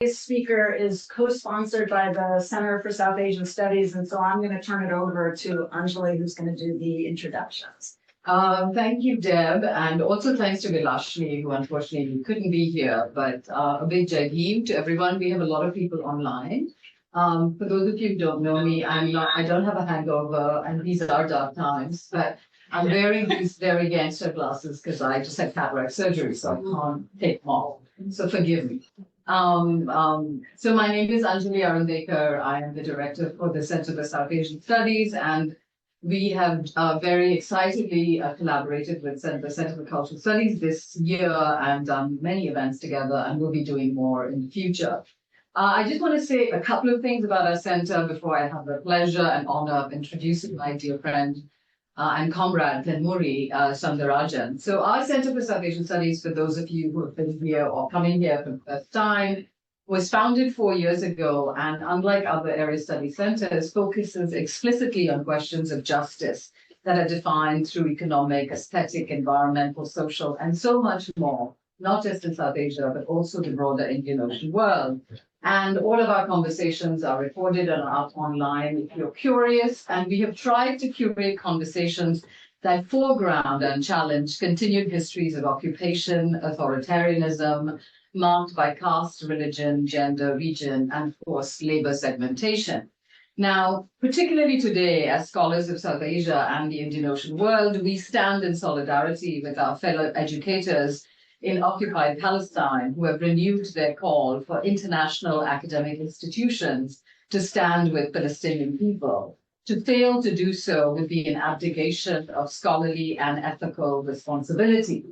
Today's speaker is co-sponsored by the Center for South Asian Studies, and so I'm going to turn it over to Anjali, who's going to do the introductions. Thank you, Deb, and also thanks to Vilashni, who unfortunately couldn't be here, but a big jai bhim to everyone. We have a lot of people online. For those of you who don't know me, I don't have a hangover, and these are dark times, but I'm wearing these very gangster glasses because I just had cataract surgery, so I can't take them off. So forgive me. So my name is Anjali Arundekar. I am the director for the Center for South Asian Studies, and we have very excitedly collaborated with the Center for Cultural Studies this year and done many events together, and we'll be doing more in the future. I just want to say a couple of things about our center before I have the pleasure and honor of introducing my dear friend and comrade, Thenmozhi Soundararajan. So our Center for South Asian Studies, for those of you who have been here or coming here for the first time, was founded 4 years ago, and unlike other area study centers, focuses explicitly on questions of justice that are defined through economic, aesthetic, environmental, social, and so much more, not just in South Asia, but also the broader Indian Ocean world. And all of our conversations are recorded and are up online if you're curious. And we have tried to curate conversations that foreground and challenge continued histories of occupation, authoritarianism, marked by caste, religion, gender, region, and of course, labor segmentation. Now, particularly today, as scholars of South Asia and the Indian Ocean world, we stand in solidarity with our fellow educators in occupied Palestine, who have renewed their call for international academic institutions to stand with Palestinian people. To fail to do so would be an abdication of scholarly and ethical responsibility.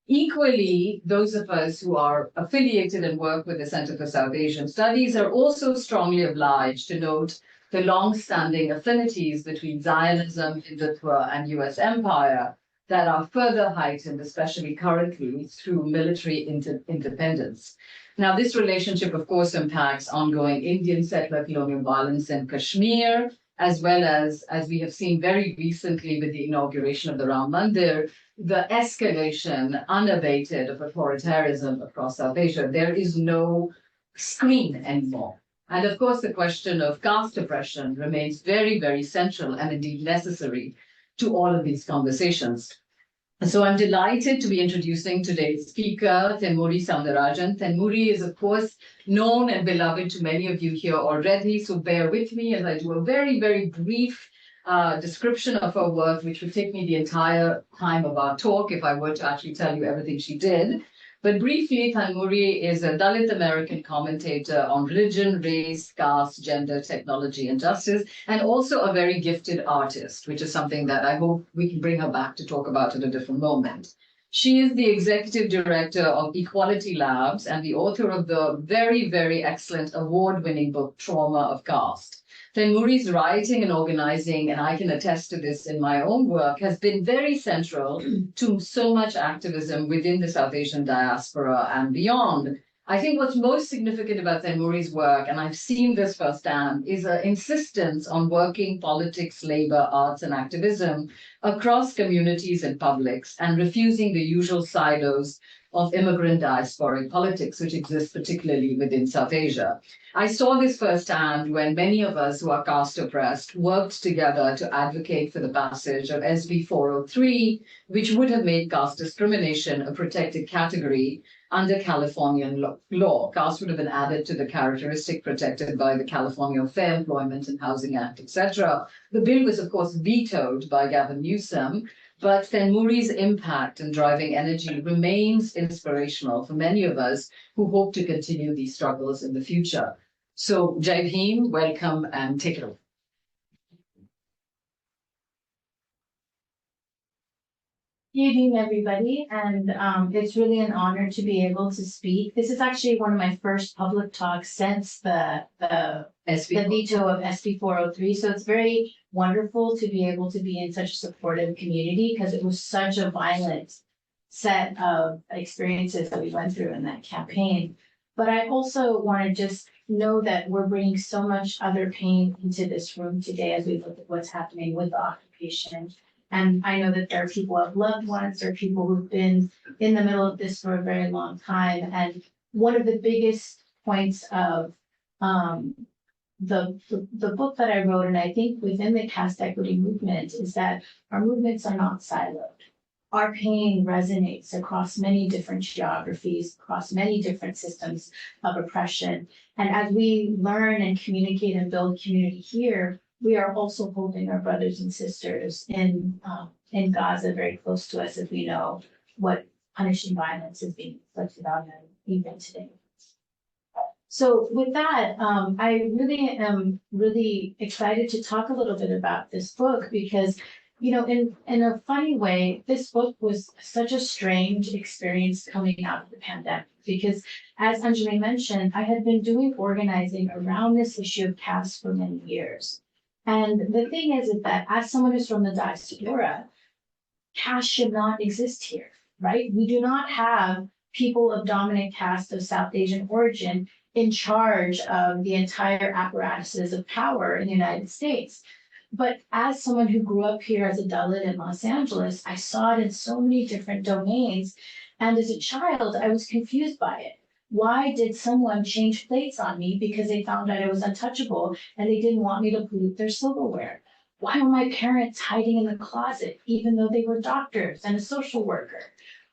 Equally, those of us who are affiliated and work with the Center for South Asian Studies are also strongly obliged to note the long-standing affinities between Zionism, Hindutva, and US empire that are further heightened, especially currently, through military independence. Now, this relationship, of course, impacts ongoing Indian settler colonial violence in Kashmir, as well as we have seen very recently with the inauguration of the Ram Mandir, the escalation unabated of authoritarianism across South Asia. There is no screen anymore. And of course, the question of caste oppression remains very, very central and indeed necessary to all of these conversations. So I'm delighted to be introducing today's speaker, Thenmozhi Soundararajan. Thenmozhi is, of course, known and beloved to many of you here already, so bear with me as I do a very, very brief description of her work, which would take me the entire time of our talk if I were to actually tell you everything she did. But briefly, Thenmozhi is a Dalit American commentator on religion, race, caste, gender, technology, and justice, and also a very gifted artist, which is something that I hope we can bring her back to talk about at a different moment. She is the executive director of Equality Labs and the author of the very, very excellent award-winning book, Trauma of Caste. Thenmozhi's writing and organizing, and I can attest to this in my own work, has been very central to so much activism within the South Asian diaspora and beyond. I think what's most significant about Thenmozhi's work, and I've seen this firsthand, is an insistence on working politics, labor, arts, and activism across communities and publics, and refusing the usual silos of immigrant diasporic politics, which exists particularly within South Asia. I saw this firsthand when many of us who are caste oppressed worked together to advocate for the passage of SB 403, which would have made caste discrimination a protected category under Californian law. Caste would have been added to the characteristic protected by the California Fair Employment and Housing Act, etc. The bill was, of course, vetoed by Gavin Newsom, but Thenmozhi's impact and driving energy remains inspirational for many of us who hope to continue these struggles in the future. So, Jai Bhim, welcome and take it over. Good evening, everybody, and it's really an honor to be able to speak. This is actually one of my first public talks since the veto of SB 403, so it's very wonderful to be able to be in such a supportive community because it was such a violent set of experiences that we went through in that campaign. But I also want to just know that we're bringing so much other pain into this room today as we look at what's happening with the occupation. And I know that there are people who have loved ones, there are people who've been in the middle of this for a very long time. And one of the biggest points of the book that I wrote, and I think within the caste equity movement, is that our movements are not siloed. Our pain resonates across many different geographies, across many different systems of oppression. And as we learn and communicate and build community here, we are also holding our brothers and sisters in Gaza very close to us, as we know what punishing violence is being inflicted on them even today. So with that, I really am really excited to talk a little bit about this book because, you know, in a funny way, this book was such a strange experience coming out of the pandemic because, as Anjali mentioned, I had been doing organizing around this issue of caste for many years. And the thing is that as someone who's from the diaspora, caste should not exist here, right? We do not have people of dominant caste of South Asian origin in charge of the entire apparatuses of power in the United States. But as someone who grew up here as a Dalit in Los Angeles, I saw it in so many different domains. And as a child, I was confused by it. Why did someone change plates on me because they found out I was untouchable and they didn't want me to pollute their silverware? Why were my parents hiding in the closet, even though they were doctors and a social worker?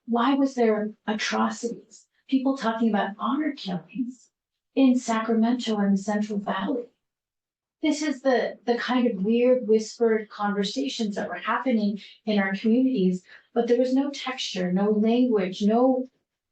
Why was there atrocities? People talking about honor killings in Sacramento and the Central Valley. This is the kind of weird whispered conversations that were happening in our communities, but there was no texture, no language, no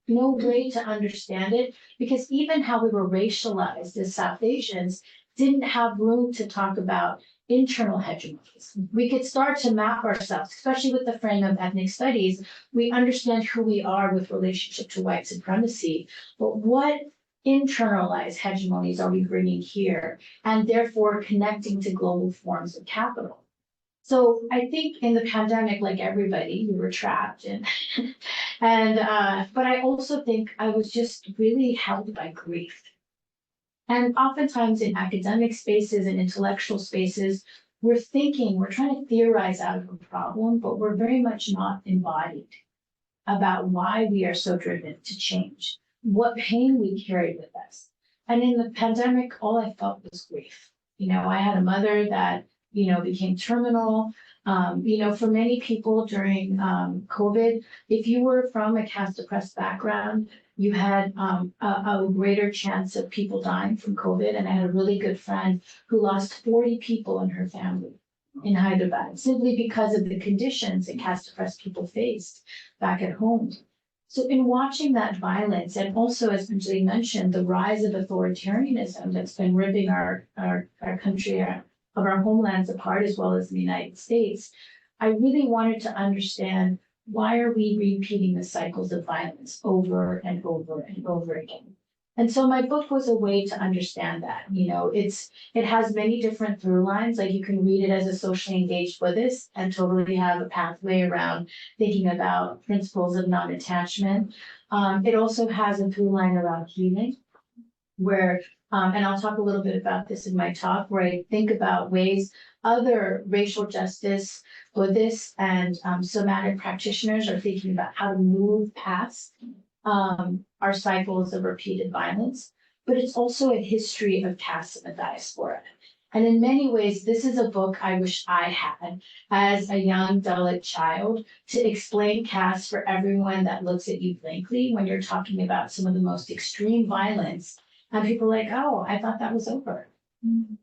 way to understand it, because even how we were racialized as South Asians didn't have room to talk about internal hegemonies. We could start to map ourselves, especially with the frame of ethnic studies. We understand who we are with relationship to white supremacy, but what internalized hegemonies are we bringing here, and therefore connecting to global forms of capital? So I think in the pandemic, like everybody, we were trapped, and but I also think I was just really held by grief. And oftentimes in academic spaces and intellectual spaces, we're trying to theorize out of a problem, but we're very much not embodied about why we are so driven to change, what pain we carry with us. And in the pandemic, all I felt was grief. You know, I had a mother that, you know, became terminal. You know, for many people during COVID, if you were from a caste oppressed background, you had a greater chance of people dying from COVID. And I had a really good friend who lost 40 people in her family in Hyderabad, simply because of the conditions that caste oppressed people faced back at home. So in watching that violence, and also, as Anjali mentioned, the rise of authoritarianism that's been ripping our country, of our homelands apart, as well as the United States, I really wanted to understand, why are we repeating the cycles of violence over and over and over again? And so my book was a way to understand that. You know, it has many different through lines. Like, you can read it as a socially engaged Buddhist and totally have a pathway around thinking about principles of non-attachment. It also has a through line around healing, where, and I'll talk a little bit about this in my talk, where I think about ways other racial justice Buddhists and somatic practitioners are thinking about how to move past our cycles of repeated violence. But it's also a history of caste in the diaspora. And in many ways, this is a book I wish I had as a young Dalit child, to explain caste for everyone that looks at you blankly when you're talking about some of the most extreme violence. And people are like, oh, I thought that was over. Mm-hmm.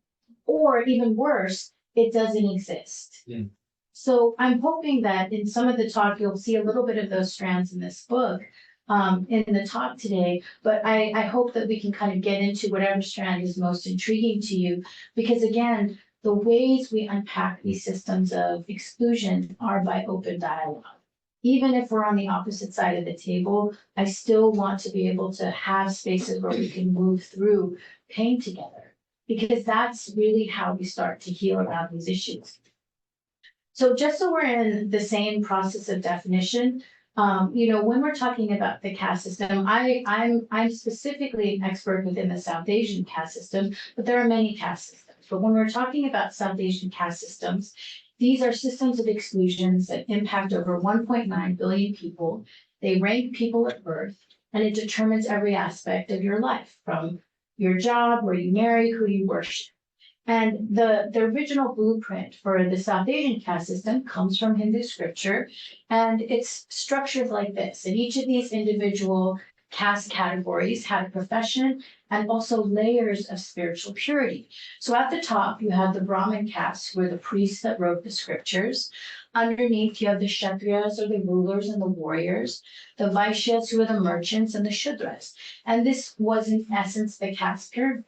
Or even worse, it doesn't exist. Yeah. So I'm hoping that in some of the talk, you'll see a little bit of those strands in this book in the talk today. But I hope that we can kind of get into whatever strand is most intriguing to you. Because again, the ways we unpack these systems of exclusion are by open dialogue. Even if we're on the opposite side of the table, I still want to be able to have spaces where we can move through pain together, because that's really how we start to heal around these issues. So just so we're in the same process of definition, you know, when we're talking about the caste system, I'm specifically an expert within the South Asian caste system, but there are many caste systems. But when we're talking about South Asian caste systems, these are systems of exclusions that impact over 1.9 billion people. They rank people at birth, and it determines every aspect of your life, from your job, where you marry, who you worship. And the original blueprint for the South Asian caste system comes from Hindu scripture, and it's structured like this. And each of these individual caste categories had a profession and also layers of spiritual purity. So at the top, you have the Brahmin caste, who are the priests that wrote the scriptures. Underneath, you have the Kshatriyas, or the rulers and the warriors, the Vaishyas, who are the merchants, and the Shudras. And this was, in essence, the caste pyramid.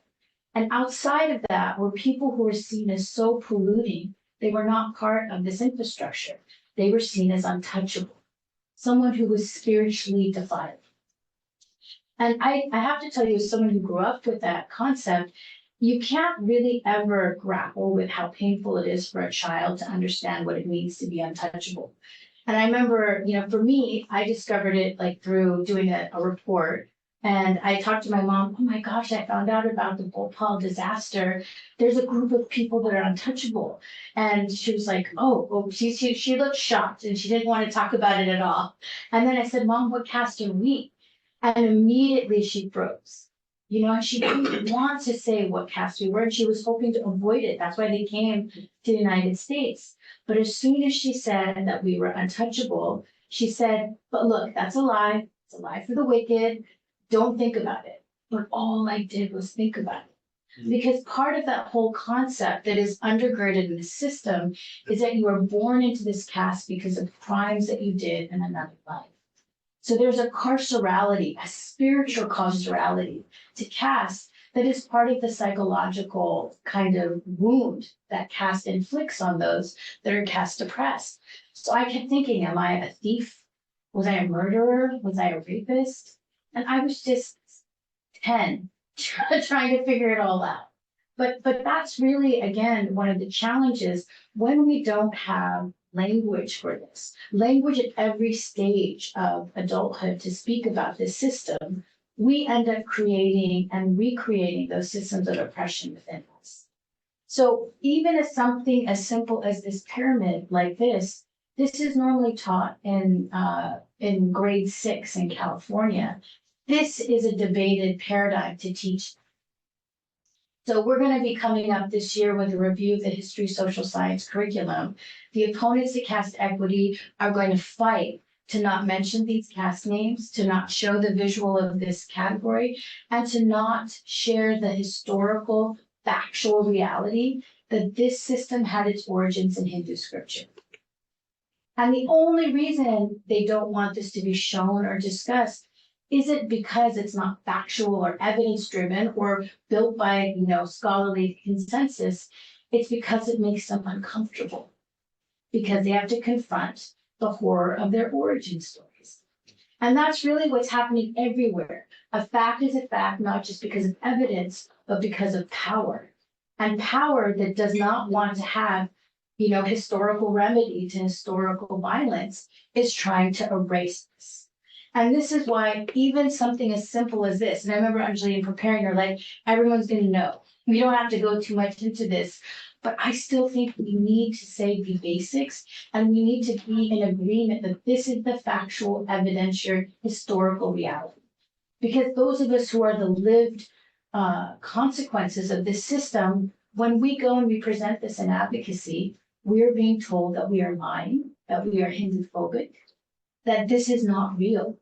And outside of that were people who were seen as so polluting, they were not part of this infrastructure. They were seen as untouchable, someone who was spiritually defiled. And I have to tell you, as someone who grew up with that concept, you can't really ever grapple with how painful it is for a child to understand what it means to be untouchable. And I remember, for me, I discovered it like through doing a report. And I talked to my mom, oh my gosh, I found out about the Bhopal disaster. There's a group of people that are untouchable. And she was like, she looked shocked and she didn't want to talk about it at all. And then I said, Mom, what caste are we? And immediately she froze. And she didn't want to say what caste we were, and she was hoping to avoid it. That's why they came to the United States. But as soon as she said that we were untouchable, she said, but look, that's a lie. It's a lie for the wicked. Don't think about it. But all I did was think about it. Because part of that whole concept that is undergirded in the system is that you are born into this caste because of crimes that you did in another life. So there's a carcerality, a spiritual carcerality to caste that is part of the psychological kind of wound that caste inflicts on those that are caste oppressed. So I kept thinking, am I a thief? Was I a murderer? Was I a rapist? And I was just 10, trying to figure it all out. But that's really, again, one of the challenges when we don't have language for this, language at every stage of adulthood to speak about this system, we end up creating and recreating those systems of oppression within us. So even as something as simple as this pyramid like this is normally taught in grade 6 in California. This is a debated paradigm to teach. So we're going to be coming up this year with a review of the history social science curriculum. The opponents to caste equity are going to fight to not mention these caste names, to not show the visual of this category, and to not share the historical, factual reality that this system had its origins in Hindu scripture. And the only reason they don't want this to be shown or discussed isn't because it's not factual or evidence-driven or built by, scholarly consensus. It's because it makes them uncomfortable, because they have to confront the horror of their origin stories. And that's really what's happening everywhere. A fact is a fact, not just because of evidence, but because of power. And power that does not want to have, historical remedy to historical violence is trying to erase this. And this is why even something as simple as this, and I remember Anjali in preparing her, like, everyone's going to know. We don't have to go too much into this, but I still think we need to say the basics, and we need to be in agreement that this is the factual, evidential, historical reality. Because those of us who are the lived consequences of this system, when we go and we present this in advocacy, we are being told that we are lying, that we are Hindu-phobic, that this is not real.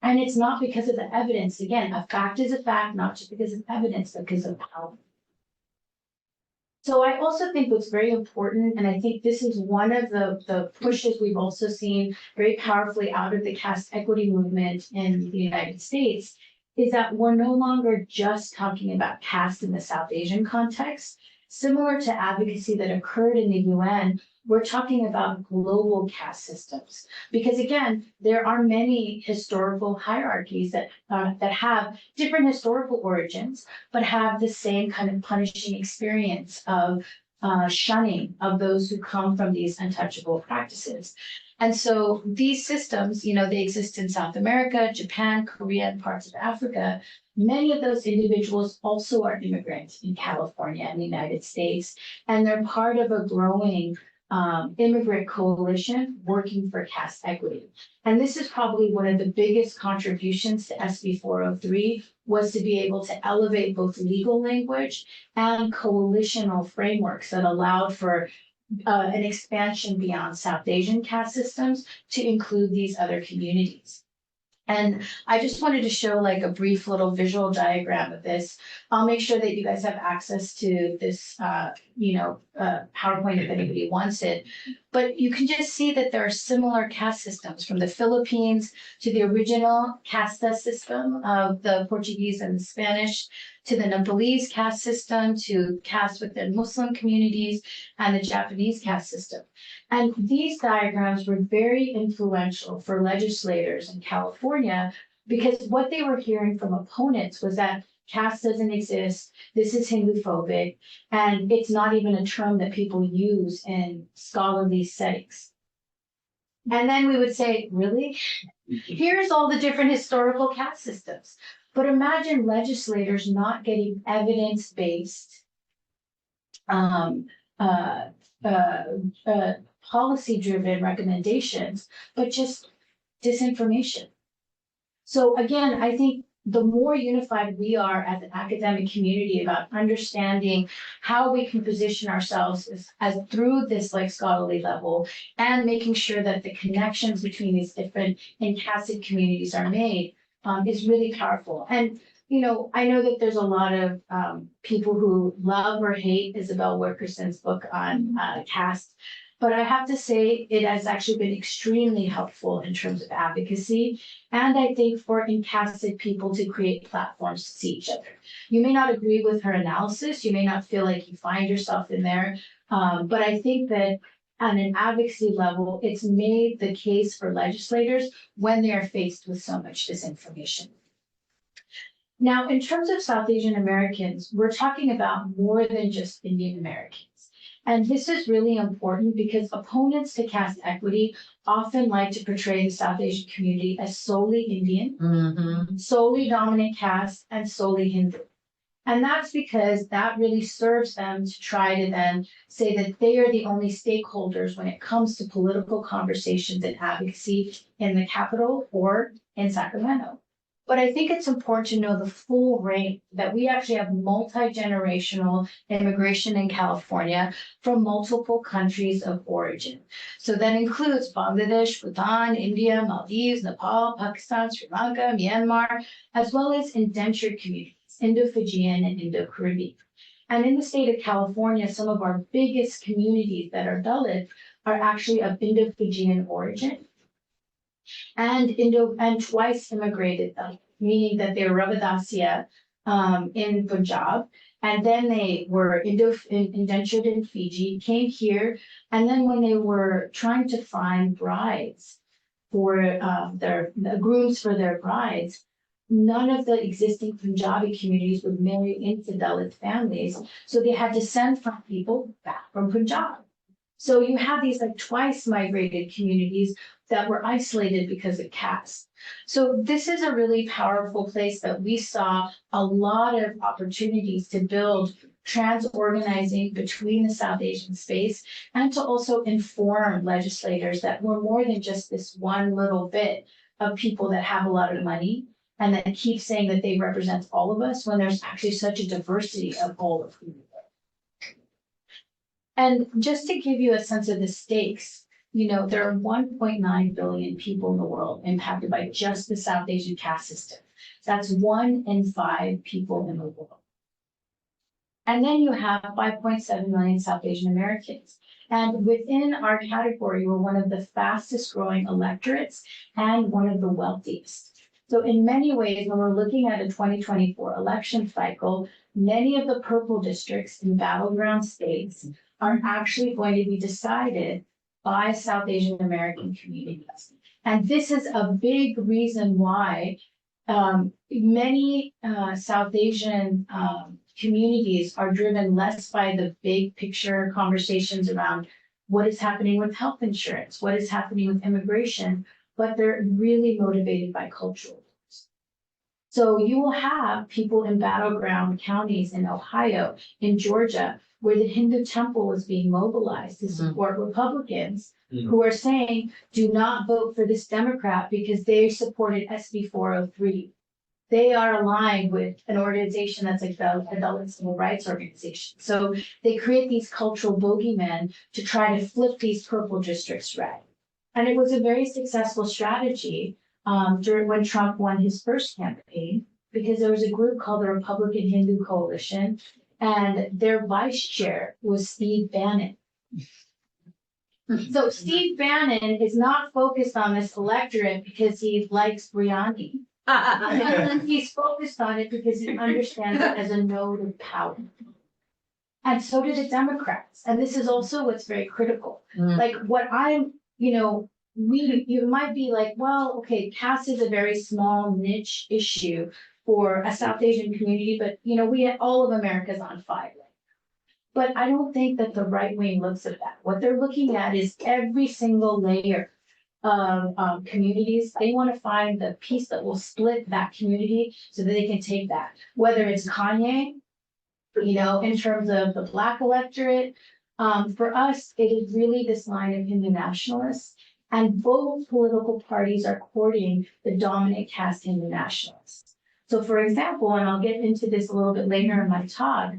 And it's not because of the evidence. Again, a fact is a fact, not just because of evidence, but because of power. So I also think what's very important, and I think this is one of the pushes we've also seen very powerfully out of the caste equity movement in the United States, is that we're no longer just talking about caste in the South Asian context. Similar to advocacy that occurred in the UN, we're talking about global caste systems. Because again, there are many historical hierarchies that have different historical origins, but have the same kind of punishing experience of shunning of those who come from these untouchable practices. And so these systems, they exist in South America, Japan, Korea, and parts of Africa. Many of those individuals also are immigrants in California and the United States, and they're part of a growing immigrant coalition working for caste equity. And this is probably one of the biggest contributions to SB 403 was to be able to elevate both legal language and coalitional frameworks that allowed for an expansion beyond South Asian caste systems to include these other communities. And I just wanted to show like a brief little visual diagram of this. I'll make sure that you guys have access to this, PowerPoint if anybody wants it. But you can just see that there are similar caste systems from the Philippines to the original casta system of the Portuguese and the Spanish, to the Nepalese caste system, to caste within Muslim communities, and the Japanese caste system. And these diagrams were very influential for legislators in California because what they were hearing from opponents was that caste doesn't exist, this is Hindu-phobic, and it's not even a term that people use in scholarly settings. And then we would say, really? Here's all the different historical caste systems. But imagine legislators not getting evidence-based policy-driven recommendations, but just disinformation. So again, I think the more unified we are as an academic community about understanding how we can position ourselves as through this like scholarly level and making sure that the connections between these different encasted communities are made is really powerful. And I know that there's a lot of people who love or hate Isabel Wilkerson's book on caste, but I have to say it has actually been extremely helpful in terms of advocacy, and I think for encasted people to create platforms to see each other. You may not agree with her analysis, you may not feel like you find yourself in there, but I think that on an advocacy level, it's made the case for legislators when they are faced with so much disinformation. Now, in terms of South Asian Americans, we're talking about more than just Indian Americans. And this is really important because opponents to caste equity often like to portray the South Asian community as solely Indian, solely dominant caste, and solely Hindu. And that's because that really serves them to try to then say that they are the only stakeholders when it comes to political conversations and advocacy in the capital or in Sacramento. But I think it's important to know the full range that we actually have multi-generational immigration in California from multiple countries of origin. So that includes Bangladesh, Bhutan, India, Maldives, Nepal, Pakistan, Sri Lanka, Myanmar, as well as indentured communities, Indo-Fijian and Indo-Caribbean. And in the state of California, some of our biggest communities that are Dalit are actually of Indo-Fijian origin. And twice immigrated them, meaning that they're Ravadasya in Punjab, and then they were indentured in Fiji, came here, and then when they were trying to find brides for the grooms for their brides, none of the existing Punjabi communities would marry into Dalit families, so they had to send from people back from Punjab. So you have these like twice migrated communities that were isolated because of caste. So this is a really powerful place that we saw a lot of opportunities to build trans-organizing between the South Asian space and to also inform legislators that we're more than just this one little bit of people that have a lot of money and that keep saying that they represent all of us when there's actually such a diversity of all of who we are. And just to give you a sense of the stakes, there are 1.9 billion people in the world impacted by just the South Asian caste system. That's 1 in 5 people in the world. And then you have 5.7 million South Asian Americans. And within our category, we're one of the fastest growing electorates and one of the wealthiest. So in many ways, when we're looking at a 2024 election cycle, many of the purple districts in battleground states are actually going to be decided by South Asian American communities. And this is a big reason why many South Asian communities are driven less by the big picture conversations around what is happening with health insurance, what is happening with immigration, but they're really motivated by cultural groups. So you will have people in battleground counties in Ohio, in Georgia, where the Hindu temple is being mobilized to support Republicans who are saying, do not vote for this Democrat because they supported SB 403. they are aligned with an organization that's like the Dalit Civil Rights Organization. So they create these cultural bogeymen to try to flip these purple districts red. And it was a very successful strategy during when Trump won his first campaign, because there was a group called the Republican Hindu Coalition, and their vice chair was Steve Bannon. So Steve Bannon is not focused on this electorate because he likes biryani. He's focused on it because he understands it as a node of power. And so do the Democrats. And this is also what's very critical. Like what I'm, you might be like, well, okay, caste is a very small niche issue for a South Asian community, but all of America's on fire. But I don't think that the right wing looks at that. What they're looking at is every single layer of communities. They want to find the piece that will split that community so that they can take that. Whether it's Kanye, in terms of the Black electorate, for us, it is really this line of Hindu nationalists. And both political parties are courting the dominant caste Hindu nationalists. So for example, and I'll get into this a little bit later in my talk,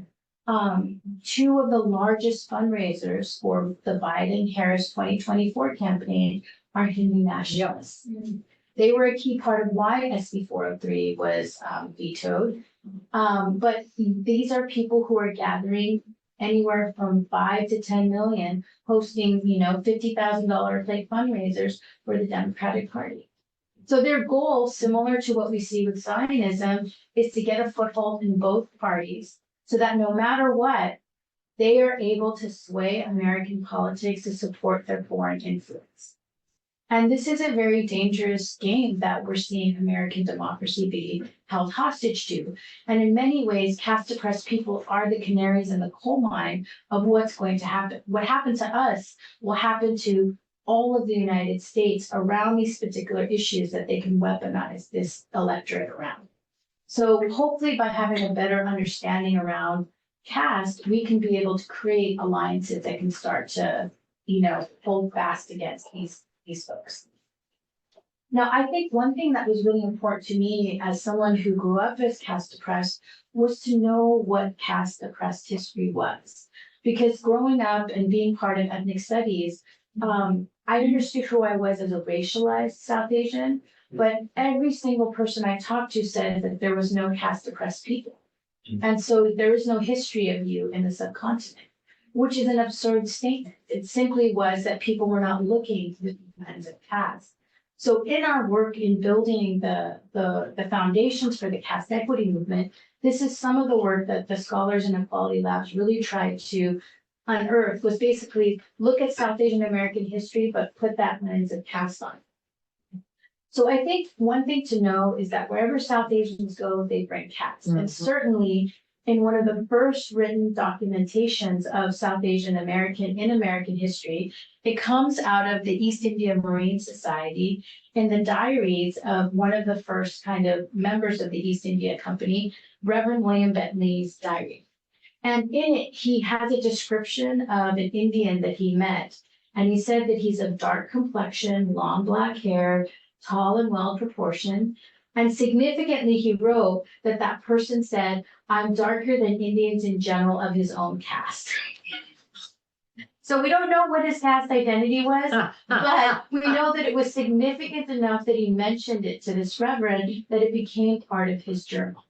two of the largest fundraisers for the Biden-Harris 2024 campaign are Hindu nationalists. They were a key part of why SB 403 was vetoed. But these are people who are gathering anywhere from 5 to 10 million, hosting, $50,000 like fundraisers for the Democratic Party. So their goal, similar to what we see with Zionism, is to get a foothold in both parties so that no matter what, they are able to sway American politics to support their foreign influence. And this is a very dangerous game that we're seeing American democracy be held hostage to. And in many ways, caste-oppressed people are the canaries in the coal mine of what's going to happen. What happened to us will happen to all of the United States around these particular issues that they can weaponize this electorate around. So hopefully by having a better understanding around caste, we can be able to create alliances that can start to, hold fast against these folks. Now, I think one thing that was really important to me as someone who grew up as caste oppressed was to know what caste oppressed history was. Because growing up and being part of ethnic studies, I understood who I was as a racialized South Asian, but every single person I talked to said that there was no caste oppressed people. And so there is no history of you in the subcontinent, which is an absurd statement. It simply was that people were not looking through the lens of caste. So in our work in building the foundations for the caste equity movement, this is some of the work that the scholars in Equality Labs really tried to unearth, was basically look at South Asian American history, but put that lens of caste on it. So I think one thing to know is that wherever South Asians go, they bring caste. And certainly in one of the first written documentations of South Asian American in American history, it comes out of the East India Marine Society in the diaries of one of the first kind of members of the East India Company, Reverend William Bentley's diary. And in it, he has a description of an Indian that he met. And he said that he's of dark complexion, long black hair, tall and well proportioned. And significantly, he wrote that that person said, "I'm darker than Indians in general of his own caste." So we don't know what his caste identity was, but we know that it was significant enough that he mentioned it to this reverend that it became part of his journal.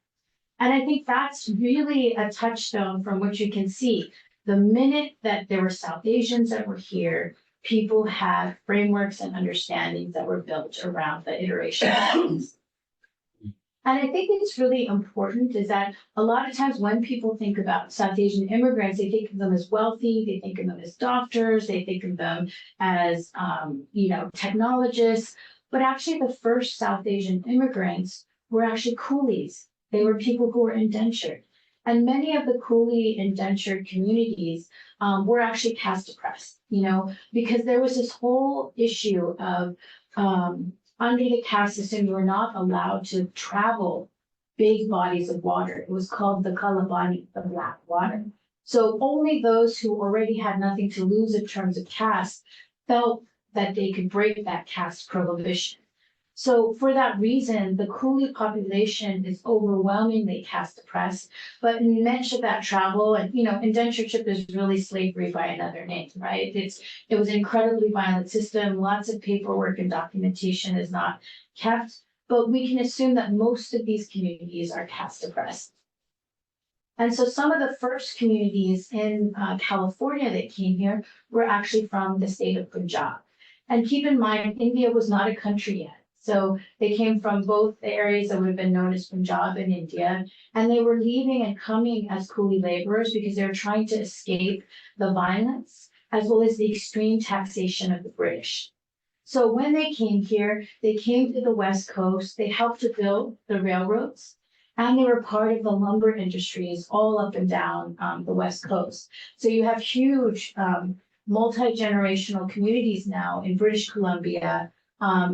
And I think that's really a touchstone from which you can see. The minute that there were South Asians that were here, people had frameworks and understandings that were built around the iteration of things. And I think it's really important is that a lot of times when people think about South Asian immigrants, they think of them as wealthy, they think of them as doctors, they think of them as, technologists. But actually the first South Asian immigrants were actually coolies. They were people who were indentured. And many of the coolie indentured communities were actually caste oppressed, because there was this whole issue of under the caste system, you were not allowed to travel big bodies of water. It was called the Kalabani, the black water. So only those who already had nothing to lose in terms of caste felt that they could break that caste prohibition. So for that reason, the coolie population is overwhelmingly caste oppressed. But in much of that travel, and indentureship is really slavery by another name, right? It was an incredibly violent system. Lots of paperwork and documentation is not kept, but we can assume that most of these communities are caste oppressed. And so some of the first communities in California that came here were actually from the state of Punjab. And keep in mind, India was not a country yet. So they came from both the areas that would have been known as Punjab and India, and they were leaving and coming as coolie laborers because they were trying to escape the violence as well as the extreme taxation of the British. So when they came here, they came to the West Coast, they helped to build the railroads, and they were part of the lumber industries all up and down the West Coast. So you have huge multi-generational communities now in British Columbia,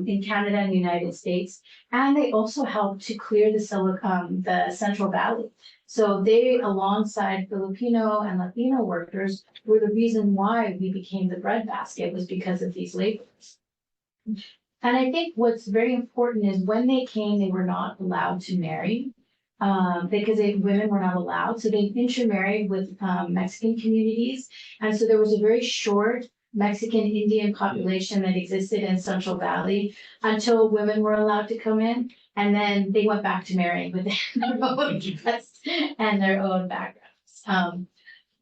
in Canada and the United States, and they also helped to clear the Central Valley. So they, alongside Filipino and Latino workers, were the reason why we became the breadbasket, was because of these laborers. And I think what's very important is when they came, they were not allowed to marry because women were not allowed. So they intermarried with Mexican communities. And so there was a very short Mexican Indian population that existed in Central Valley until women were allowed to come in. And then they went back to marrying within their own dress and their own backgrounds.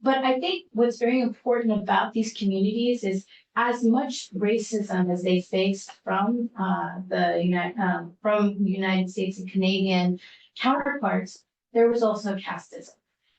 But I think what's very important about these communities is as much racism as they faced from the United States and Canadian counterparts, there was also casteism.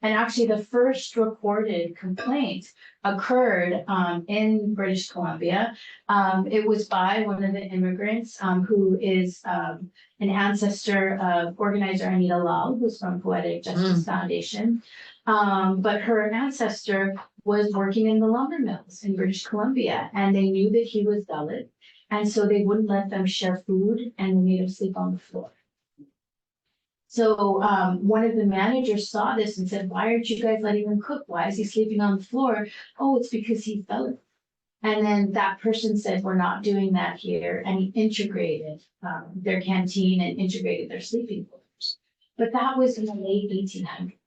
And actually, the first recorded complaint occurred in British Columbia. It was by one of the immigrants who is an ancestor of organizer Anita Lal, who's from Poetic Justice Foundation. But her ancestor was working in the lumber mills in British Columbia, and they knew that he was Dalit. And so they wouldn't let them share food, and they made him sleep on the floor. So one of the managers saw this and said, "Why aren't you guys letting him cook? Why is he sleeping on the floor?" "Oh, it's because he's Dalit." And then that person said, "We're not doing that here." And he integrated their canteen and integrated their sleeping quarters. But that was in the late 1800s.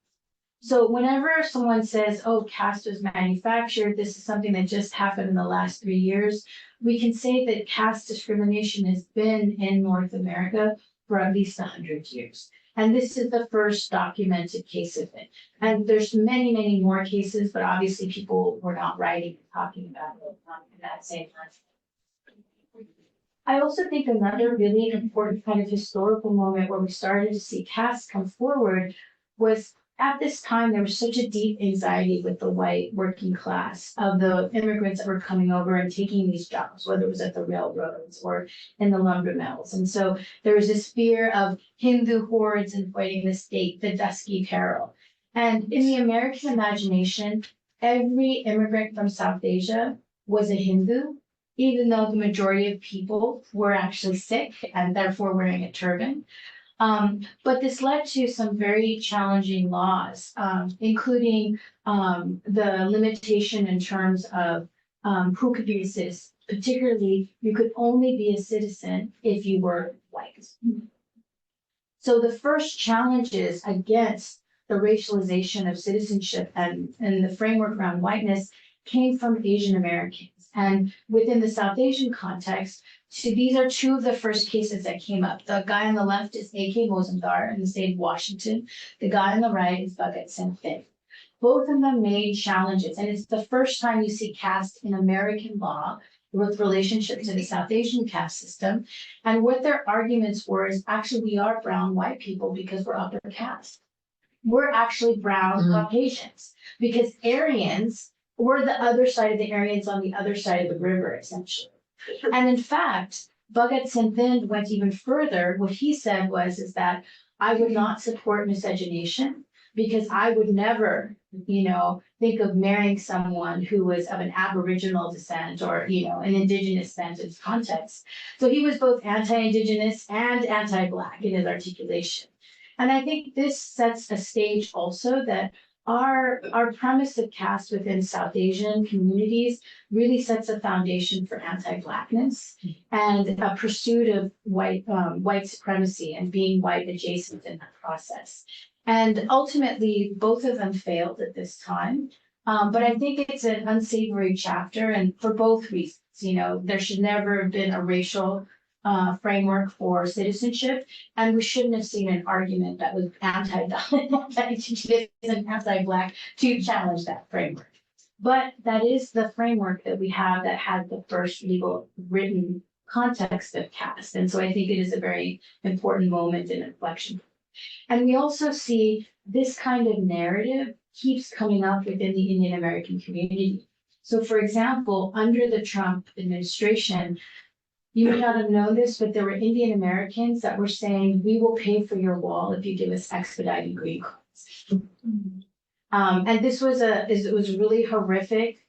So whenever someone says, "Oh, caste was manufactured, this is something that just happened in the last 3 years," we can say that caste discrimination has been in North America for at least 100 years. And this is the first documented case of it. And there's many, many more cases, but obviously people were not writing and talking about it in that same time. I also think another really important kind of historical moment where we started to see caste come forward was at this time, there was such a deep anxiety with the white working class of the immigrants that were coming over and taking these jobs, whether it was at the railroads or in the lumber mills. And so there was this fear of Hindu hordes invading the state, the dusky peril. And in the American imagination, every immigrant from South Asia was a Hindu, even though the majority of people were actually Sikh and therefore wearing a turban. But this led to some very challenging laws, including the limitation in terms of who could be a citizen. Particularly, you could only be a citizen if you were white. So the first challenges against the racialization of citizenship and the framework around whiteness came from Asian Americans. And within the South Asian context, so these are two of the first cases that came up. The guy on the left is A.K. Mozumdar in the state of Washington. The guy on the right is Bhagat Singh Thind. Both of them made challenges, and it's the first time you see caste in American law with relationship to the South Asian caste system. And what their arguments were is actually we are brown white people because we're upper caste. We're actually brown Caucasians because Aryans were the other side of the Aryans on the other side of the river, essentially. And in fact, Bhagat Singh Thind went even further. What he said is that I would not support miscegenation because I would never, think of marrying someone who was of an Aboriginal descent or, an Indigenous descent in context. So he was both anti-Indigenous and anti-Black in his articulation. And I think this sets a stage also that our premise of caste within South Asian communities really sets a foundation for anti-Blackness and a pursuit of white supremacy and being white adjacent in that process. And ultimately, both of them failed at this time. But I think it's an unsavory chapter, and for both reasons. You know, there should never have been a racial framework for citizenship, and we shouldn't have seen an argument that was anti-Dalit, and anti-Black to challenge that framework. But that is the framework that we have that had the first legal written context of caste, and so I think it is a very important moment in inflection. And we also see this kind of narrative keeps coming up within the Indian American community. So, for example, under the Trump administration, you may not have known this, but there were Indian Americans that were saying, we will pay for your wall if you give us expedited green cards. And this was it was really horrific,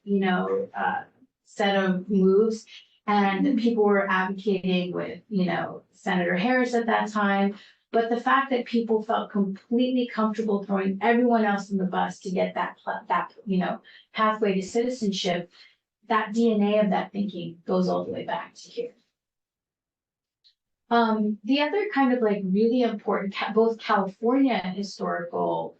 set of moves. And people were advocating with, Senator Harris at that time. But the fact that people felt completely comfortable throwing everyone else in the bus to get that pathway to citizenship, that DNA of that thinking goes all the way back to here. The other kind of really important, both California historical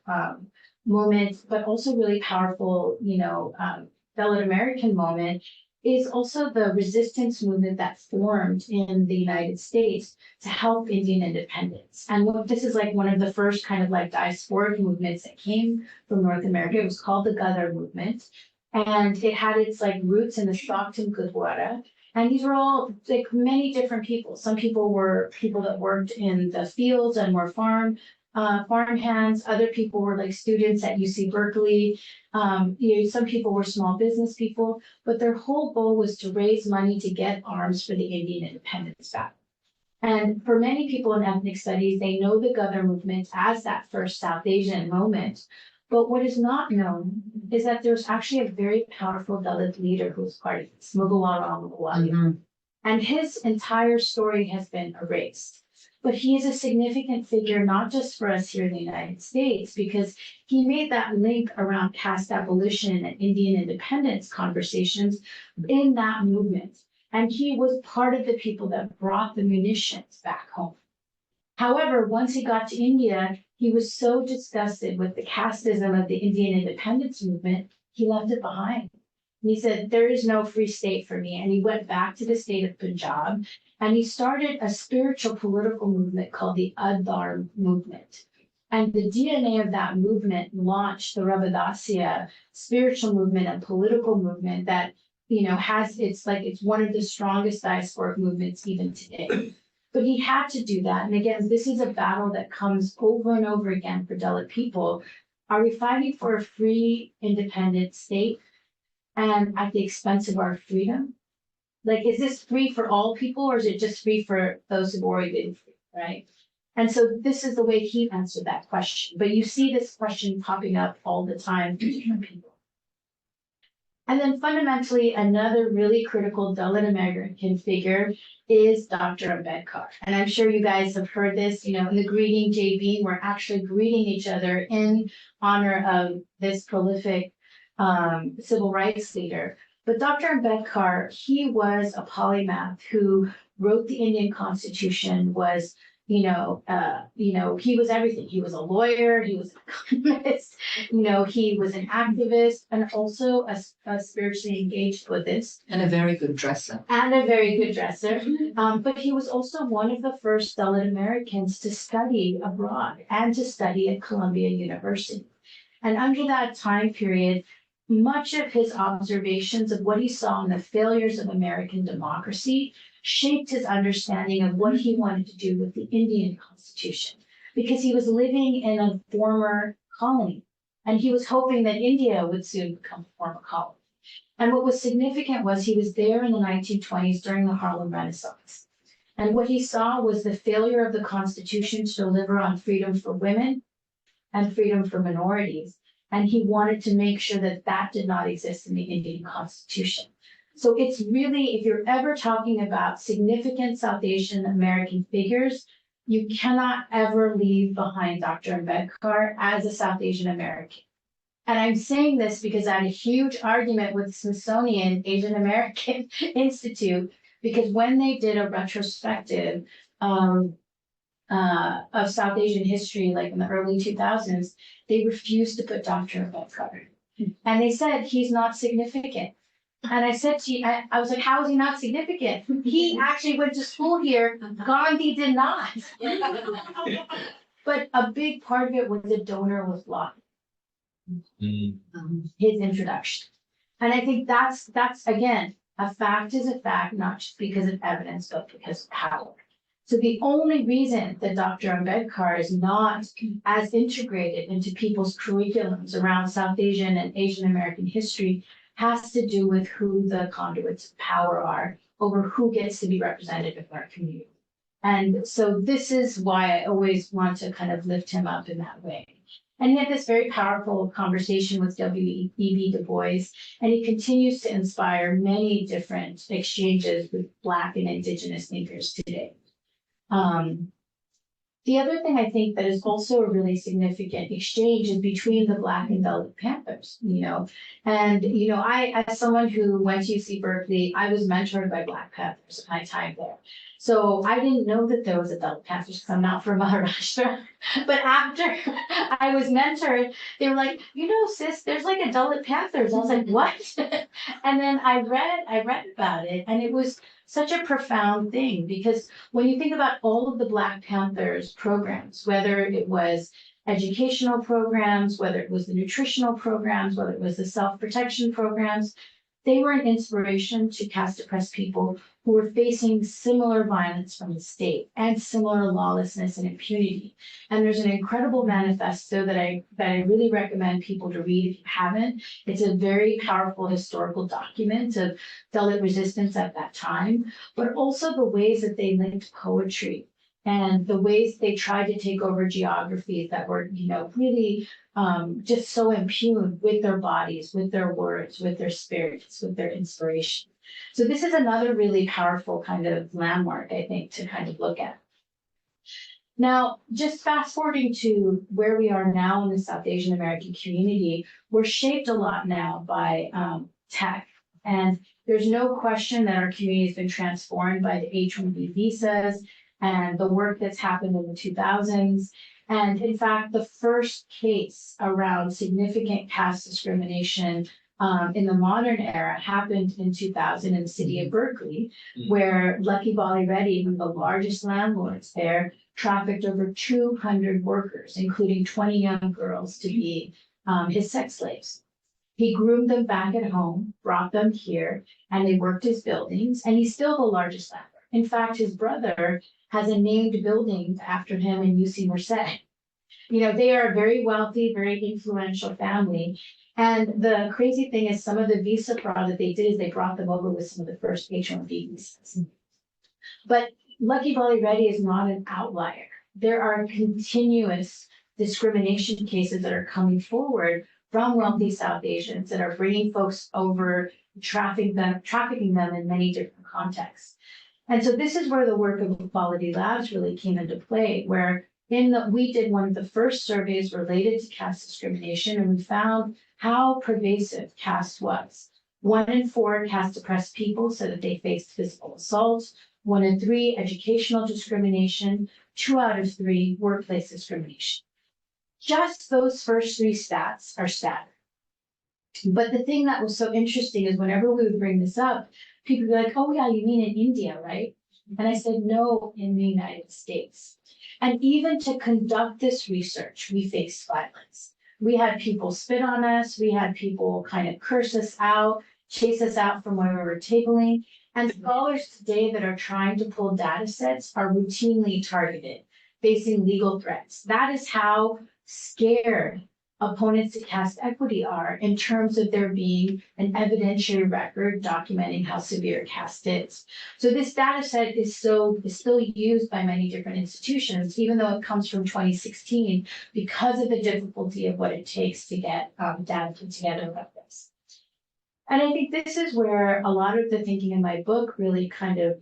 moment, but also really powerful, Dalit American moment is also the resistance movement that formed in the United States to help Indian independence. And this is one of the first kind of diasporic movements that came from North America. It was called the Ghadar movement. And it had its roots in the Stockton Gurdwara. And these were all many different people. Some people were people that worked in the fields and were farm hands. Other people were students at UC Berkeley. Some people were small business people, but their whole goal was to raise money to get arms for the Indian independence battle. And for many people in ethnic studies, they know the Ghadar movement as that first South Asian moment. But what is not known is that there's actually a very powerful Dalit leader who was part of this, Mughal. And his entire story has been erased. But he is a significant figure, not just for us here in the United States, because he made that link around caste abolition and Indian independence conversations in that movement. And he was part of the people that brought the munitions back home. However, once he got to India, he was so disgusted with the casteism of the Indian independence movement, he left it behind. And he said, there is no free state for me. And he went back to the state of Punjab and he started a spiritual political movement called the Adhar movement. And the DNA of that movement launched the Ravadasya spiritual movement and political movement that, it's one of the strongest diasporic movements even today. But he had to do that. And again, this is a battle that comes over and over again for Dalit people. Are we fighting for a free, independent state and at the expense of our freedom? Is this free for all people or is it just free for those who've already been free, right? And so this is the way he answered that question. But you see this question popping up all the time for different people. And then fundamentally, another really critical Dalit American figure is Dr. Ambedkar. And I'm sure you guys have heard this, in the greeting JB, we're actually greeting each other in honor of this prolific civil rights leader. But Dr. Ambedkar, he was a polymath who wrote the Indian Constitution, was he was everything. He was a lawyer, he was an economist, he was an activist and also a spiritually engaged Buddhist. And a very good dresser. But he was also one of the first Dalit Americans to study abroad and to study at Columbia University. And under that time period, much of his observations of what he saw in the failures of American democracy shaped his understanding of what he wanted to do with the Indian Constitution, because he was living in a former colony, and he was hoping that India would soon become a former colony. And what was significant was he was there in the 1920s during the Harlem Renaissance. And what he saw was the failure of the Constitution to deliver on freedom for women and freedom for minorities. And he wanted to make sure that that did not exist in the Indian Constitution. So it's really, if you're ever talking about significant South Asian American figures, you cannot ever leave behind Dr. Ambedkar as a South Asian American. And I'm saying this because I had a huge argument with the Smithsonian Asian American Institute, because when they did a retrospective of South Asian history, like in the early 2000s, they refused to put Dr. Ambedkar. And they said he's not significant. And I said to you, I was like, how is he not significant? He actually went to school here. Gandhi did not. But a big part of it was the donor was blocked. His introduction. And I think that's again, a fact is a fact, not just because of evidence, but because of power. So the only reason that Dr. Ambedkar is not as integrated into people's curriculums around South Asian and Asian American history has to do with who the conduits of power are over who gets to be represented in our community. And so this is why I always want to kind of lift him up in that way. And he had this very powerful conversation with W.E.B. Du Bois, and he continues to inspire many different exchanges with Black and Indigenous thinkers today. The other thing I think that is also a really significant exchange is between the Black and Dalit Panthers, And, I, as someone who went to UC Berkeley, I was mentored by Black Panthers at my time there. So I didn't know that there was a Dalit Panthers because I'm not from Maharashtra. But after I was mentored, they were like, sis, there's like a Dalit Panthers. I was like, what? And then I read about it, and it was such a profound thing, because when you think about all of the Black Panthers programs, whether it was educational programs, whether it was the nutritional programs, whether it was the self-protection programs, they were an inspiration to caste-oppressed people who were facing similar violence from the state and similar lawlessness and impunity. And there's an incredible manifesto that I really recommend people to read if you haven't. It's a very powerful historical document of Dalit resistance at that time, but also the ways that they linked poetry and the ways they tried to take over geographies that were, really just so impugned with their bodies, with their words, with their spirits, with their inspiration. So this is another really powerful kind of landmark, I think, to kind of look at. Now, just fast forwarding to where we are now in the South Asian American community, we're shaped a lot now by tech. And there's no question that our community has been transformed by the H-1B visas and the work that's happened in the 2000s. And in fact, the first case around significant caste discrimination in the modern era happened in 2000 in the city of Berkeley, where Lucky Bali Reddy, one of the largest landlords there, trafficked over 200 workers, including 20 young girls, to be his sex slaves. He groomed them back at home, brought them here, and they worked his buildings, and he's still the largest landlord. In fact, his brother has a named building after him in UC Merced. They are a very wealthy, very influential family. And the crazy thing is, some of the visa fraud that they did is they brought them over with some of the first H-1B visas. But Lucky Bali Reddy is not an outlier. There are continuous discrimination cases that are coming forward from wealthy South Asians that are bringing folks over, trafficking them in many different contexts. And so this is where the work of Equality Labs really came into play, where we did one of the first surveys related to caste discrimination, and we found how pervasive caste was. 1 in 4 caste-oppressed people said that they faced physical assault. 1 in 3 educational discrimination. 2 out of 3 workplace discrimination. Just those first 3 stats are static. But the thing that was so interesting is whenever we would bring this up, people would be like, oh yeah, you mean in India, right? And I said, no, in the United States. And even to conduct this research, we faced violence. We had people spit on us. We had people kind of curse us out, chase us out from where we were tabling. And scholars today that are trying to pull data sets are routinely targeted, facing legal threats. That is how scared opponents to caste equity are in terms of there being an evidentiary record documenting how severe caste is. So this data set is still used by many different institutions, even though it comes from 2016, because of the difficulty of what it takes to get data put together about this. And I think this is where a lot of the thinking in my book really kind of,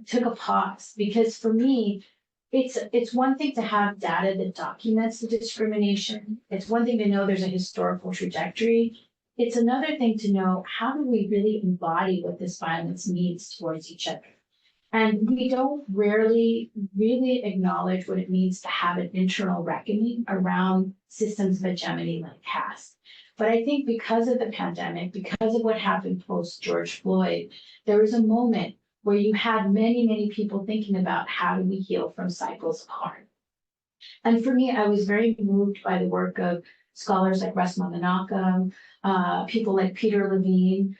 took a pause, because for me, it's one thing to have data that documents the discrimination. It's one thing to know there's a historical trajectory. It's another thing to know how do we really embody what this violence means towards each other. And we don't rarely really acknowledge what it means to have an internal reckoning around systems of hegemony like caste. But I think because of the pandemic, because of what happened post George Floyd, there was a moment where you had many, many people thinking about how do we heal from cycles of harm. And for me, I was very moved by the work of scholars like Resmaa Menakem, people like Peter Levine,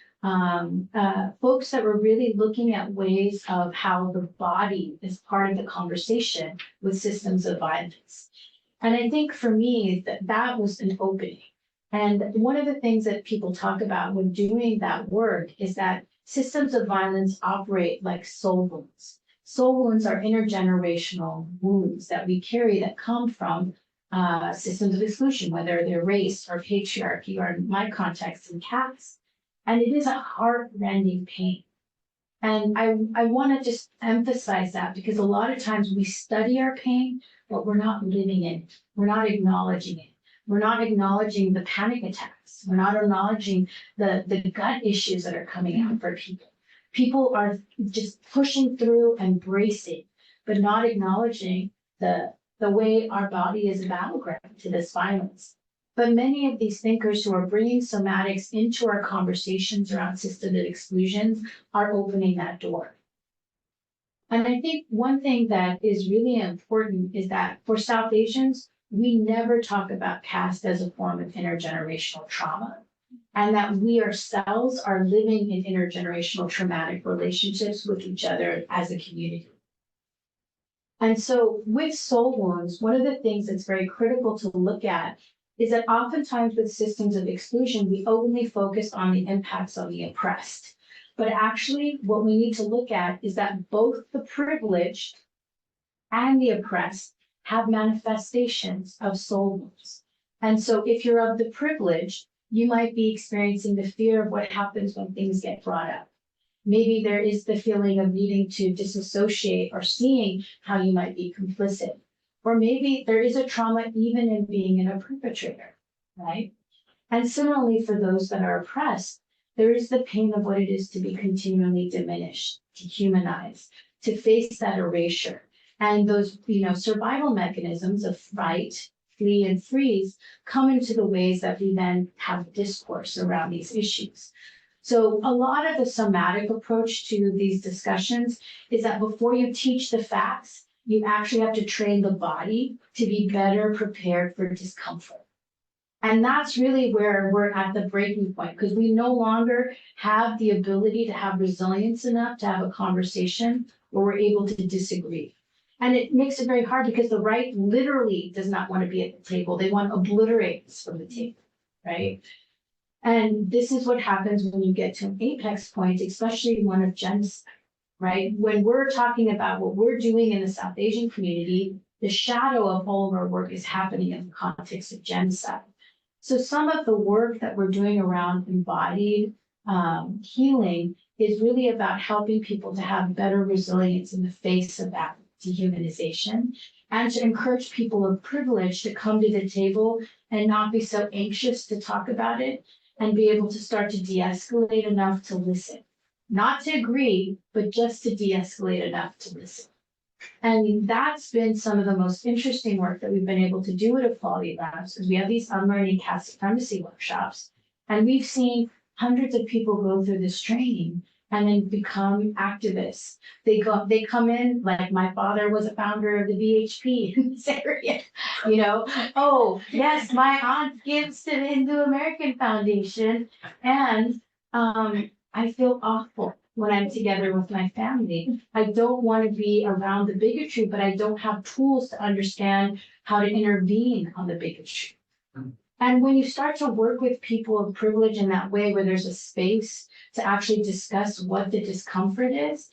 folks that were really looking at ways of how the body is part of the conversation with systems of violence. And I think for me that was an opening. And one of the things that people talk about when doing that work is that systems of violence operate like soul wounds. Soul wounds are intergenerational wounds that we carry that come from systems of exclusion, whether they're race or patriarchy, or in my context, in caste. And it is a heart-rending pain. And I want to just emphasize that because a lot of times we study our pain, but we're not living it. We're not acknowledging it. We're not acknowledging the panic attacks. We're not acknowledging the gut issues that are coming out for people. People are just pushing through and bracing, but not acknowledging the way our body is a battleground to this violence. But many of these thinkers who are bringing somatics into our conversations around systemic exclusions are opening that door. And I think one thing that is really important is that for South Asians, we never talk about caste as a form of intergenerational trauma, and that we ourselves are living in intergenerational traumatic relationships with each other as a community. And so with soul wounds, one of the things that's very critical to look at is that oftentimes with systems of exclusion, we only focus on the impacts on the oppressed. But actually, what we need to look at is that both the privileged and the oppressed have manifestations of soul wounds. And so if you're of the privileged, you might be experiencing the fear of what happens when things get brought up. Maybe there is the feeling of needing to disassociate or seeing how you might be complicit. Or maybe there is a trauma even in being a perpetrator, right? And similarly, for those that are oppressed, there is the pain of what it is to be continually diminished, dehumanized, to face that erasure. And those, survival mechanisms of fight, flee, and freeze come into the ways that we then have discourse around these issues. So a lot of the somatic approach to these discussions is that before you teach the facts, you actually have to train the body to be better prepared for discomfort. And that's really where we're at the breaking point, because we no longer have the ability to have resilience enough to have a conversation where we're able to disagree. And it makes it very hard because the right literally does not want to be at the table. They want to obliterate us from the table, right? And this is what happens when you get to an apex point, especially one of genocide, right? When we're talking about what we're doing in the South Asian community, the shadow of all of our work is happening in the context of genocide. So some of the work that we're doing around embodied healing is really about helping people to have better resilience in the face of that dehumanization, and to encourage people of privilege to come to the table and not be so anxious to talk about it, and be able to start to de-escalate enough to listen. Not to agree, but just to de-escalate enough to listen. And that's been some of the most interesting work that we've been able to do at Equality Labs, because we have these unlearning caste supremacy workshops, and we've seen hundreds of people go through this training and then become activists. They come in, like my father was a founder of the BHP in this area, oh, yes, my aunt gives to the Hindu American Foundation, and I feel awful when I'm together with my family. I don't want to be around the bigotry, but I don't have tools to understand how to intervene on the bigotry. And when you start to work with people of privilege in that way, where there's a space to actually discuss what the discomfort is,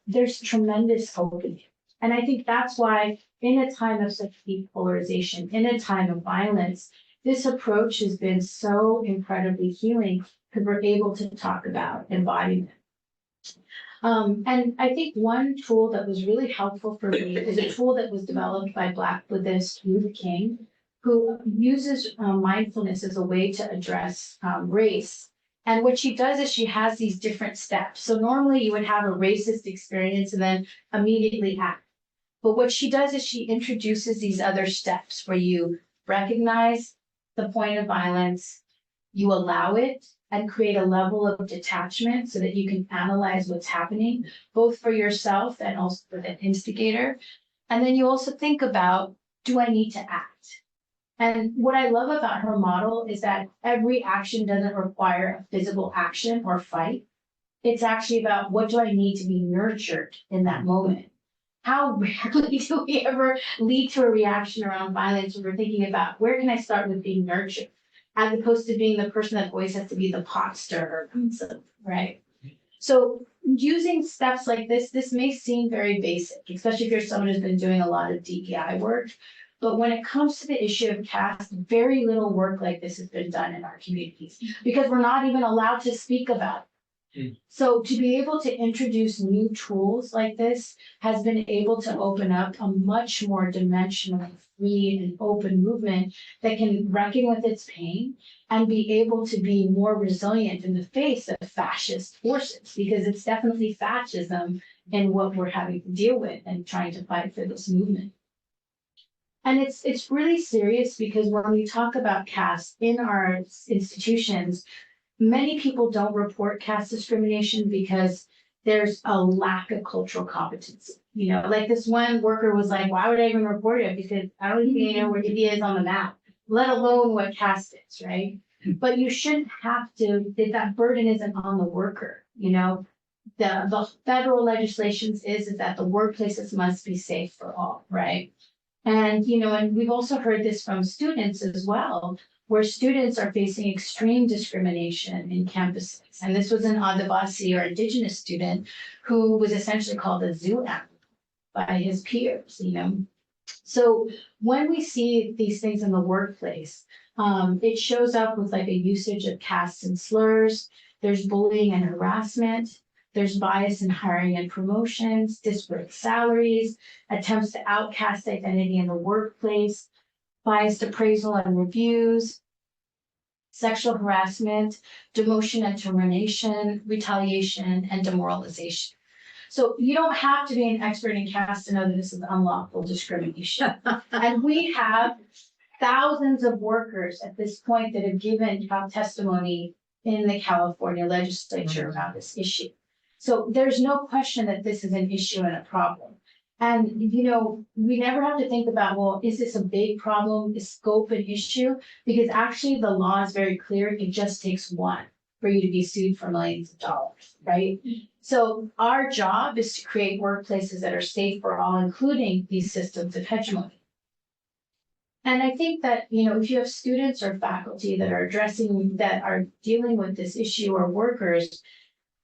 there's tremendous hope in it. And I think that's why in a time of such deep polarization, in a time of violence, this approach has been so incredibly healing because we're able to talk about embodiment. And I think one tool that was really helpful for me is a tool that was developed by Black Buddhist Ruth King, who uses mindfulness as a way to address race. And what she does is she has these different steps. So normally you would have a racist experience and then immediately act. But what she does is she introduces these other steps where you recognize the point of violence, you allow it, and create a level of detachment so that you can analyze what's happening, both for yourself and also for the instigator. And then you also think about, do I need to act? And what I love about her model is that every action doesn't require a physical action or fight. It's actually about, what do I need to be nurtured in that moment? How rarely do we ever lead to a reaction around violence when we're thinking about, where can I start with being nurtured, as opposed to being the person that always has to be the pot stirrer, right? So using steps like this may seem very basic, especially if you're someone who's been doing a lot of DEI work. But when it comes to the issue of caste, very little work like this has been done in our communities because we're not even allowed to speak about it. So to be able to introduce new tools like this has been able to open up a much more dimensional, free and open movement that can reckon with its pain and be able to be more resilient in the face of fascist forces, because it's definitely fascism in what we're having to deal with and trying to fight for this movement. And it's really serious because when we talk about caste in our institutions, many people don't report caste discrimination because there's a lack of cultural competency. You know, like this one worker was like, why would I even report it? Because I don't even know where India is on the map, let alone what caste is, right? But you shouldn't have to, that burden isn't on the worker, you know? The federal legislations is that the workplaces must be safe for all, right? And, you know, and we've also heard this from students as well, where students are facing extreme discrimination in campuses. And this was an Adivasi or indigenous student who was essentially called a zoo animal by his peers, you know. So when we see these things in the workplace, it shows up with like a usage of caste and slurs. There's bullying and harassment. There's bias in hiring and promotions, disparate salaries, attempts to outcast identity in the workplace, biased appraisal and reviews, sexual harassment, demotion and termination, retaliation, and demoralization. So you don't have to be an expert in caste to know that this is unlawful discrimination. And we have thousands of workers at this point that have given testimony in the California legislature about this issue. So there's no question that this is an issue and a problem. And, you know, we never have to think about, well, is this a big problem? Is scope an issue? Because actually the law is very clear. It just takes one for you to be sued for millions of dollars, right? So our job is to create workplaces that are safe for all, including these systems of hegemony. And I think that, you know, if you have students or faculty that are dealing with this issue, or workers,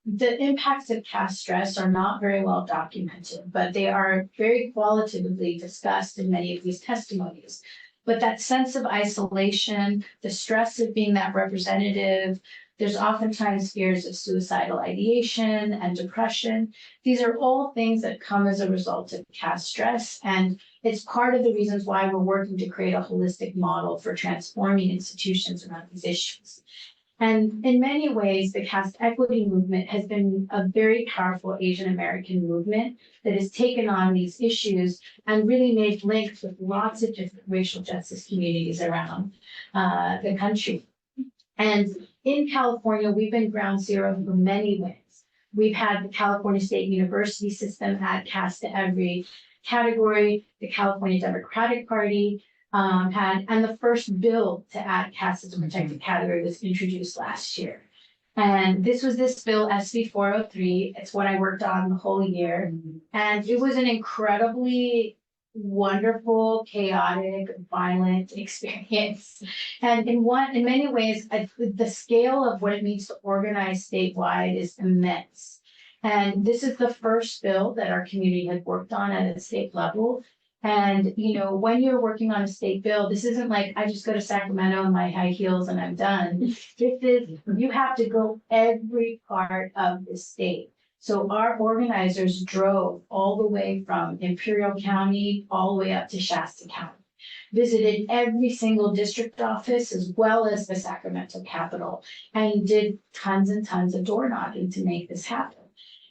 the impacts of caste stress are not very well documented, but they are very qualitatively discussed in many of these testimonies. But that sense of isolation, the stress of being that representative, there's oftentimes fears of suicidal ideation and depression. These are all things that come as a result of caste stress. And it's part of the reasons why we're working to create a holistic model for transforming institutions around these issues. And in many ways, the caste equity movement has been a very powerful Asian American movement that has taken on these issues and really made links with lots of different racial justice communities around the country. And in California, we've been ground zero for many ways. We've had the California State University system add caste to every category, the California Democratic Party and the first bill to add caste as a protected category was introduced last year. And this bill, SB 403. It's what I worked on the whole year. And it was an incredibly wonderful, chaotic, violent experience. And in many ways, the scale of what it means to organize statewide is immense. And this is the first bill that our community had worked on at a state level. And, you know, when you're working on a state bill, this isn't like I just go to Sacramento in my high heels and I'm done. You have to go every part of the state. So our organizers drove all the way from Imperial County all the way up to Shasta County, visited every single district office as well as the Sacramento Capitol, and did tons and tons of door knocking to make this happen.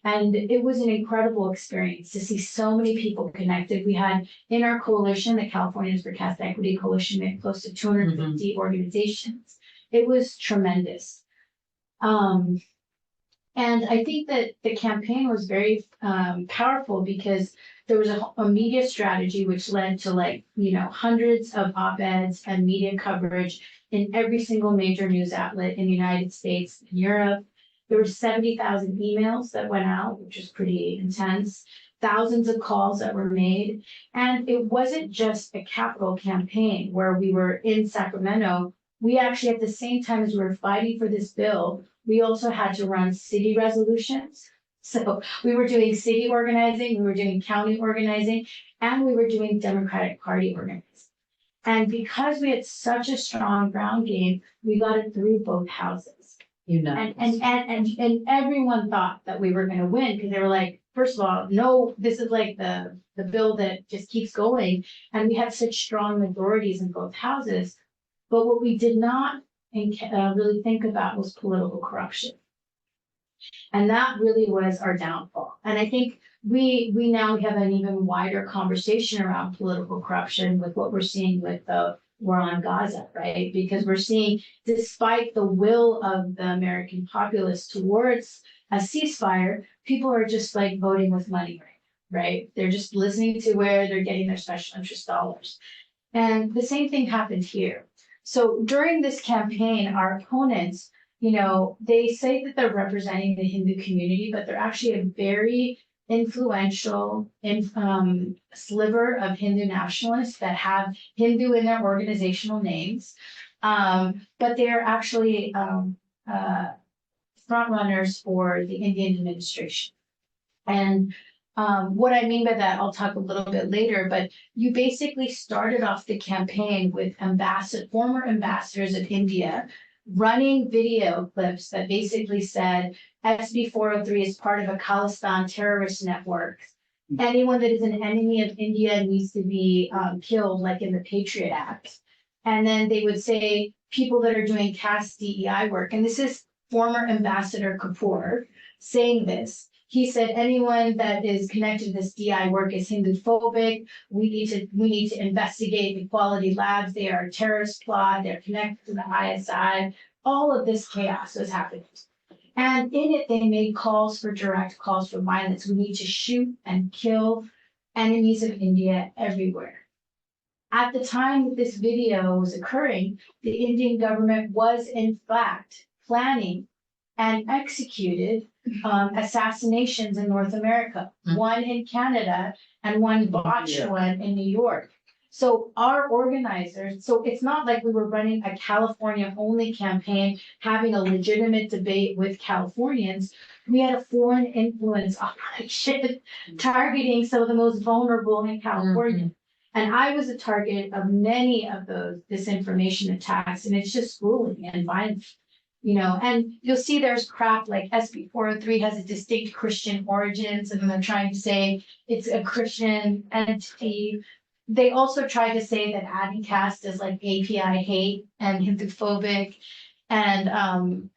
And it was an incredible experience to see so many people connected. We had in our coalition, the Californians for Caste Equity Coalition, we had close to 250 organizations. It was tremendous. And I think that the campaign was very powerful because there was a media strategy which led to hundreds of op-eds and media coverage in every single major news outlet in the United States and Europe. There were 70,000 emails that went out, which is pretty intense, thousands of calls that were made. And it wasn't just a capital campaign where we were in Sacramento. We actually, at the same time as we were fighting for this bill, we also had to run city resolutions. So we were doing city organizing, we were doing county organizing, and we were doing Democratic Party organizing. And because we had such a strong ground game, we got it through both houses. And everyone thought that we were going to win because they were like, first of all, no, this is like the bill that just keeps going. And we had such strong majorities in both houses. But what we did not really think about was political corruption. And that really was our downfall. And I think we now have an even wider conversation around political corruption with what we're seeing with the war on Gaza, right? Because we're seeing, despite the will of the American populace towards a ceasefire, people are just like voting with money, right? They're just listening to where they're getting their special interest dollars. And the same thing happened here. So during this campaign, our opponents, they say that they're representing the Hindu community, but they're actually a very influential sliver of Hindu nationalists that have Hindu in their organizational names. But they're actually front runners for the Indian administration. And what I mean by that, I'll talk a little bit later, but you basically started off the campaign with former ambassadors of India running video clips that basically said SB 403 is part of a Khalistan terrorist network. Anyone that is an enemy of India needs to be killed, like in the Patriot Act. And then they would say people that are doing caste DEI work, and this is former Ambassador Kapoor saying this. He said anyone that is connected to this DI work is Hindu-phobic. We need to investigate the Equality Labs. They are a terrorist plot. They're connected to the ISI. All of this chaos was happening. And in it, they made direct calls for violence. We need to shoot and kill enemies of India everywhere. At the time that this video was occurring, the Indian government was in fact planning and executed assassinations in North America, one in Canada and one botched one in New York. So our organizers, so it's not like we were running a California only campaign, having a legitimate debate with Californians. We had a foreign influence operation targeting some of the most vulnerable in California. And I was a target of many of those disinformation attacks, and it's just grueling and violent. And you'll see there's crap like SB 403 has a distinct Christian origins, and they're trying to say it's a Christian entity. They also try to say that adding caste is like API hate and Hindu-phobic. And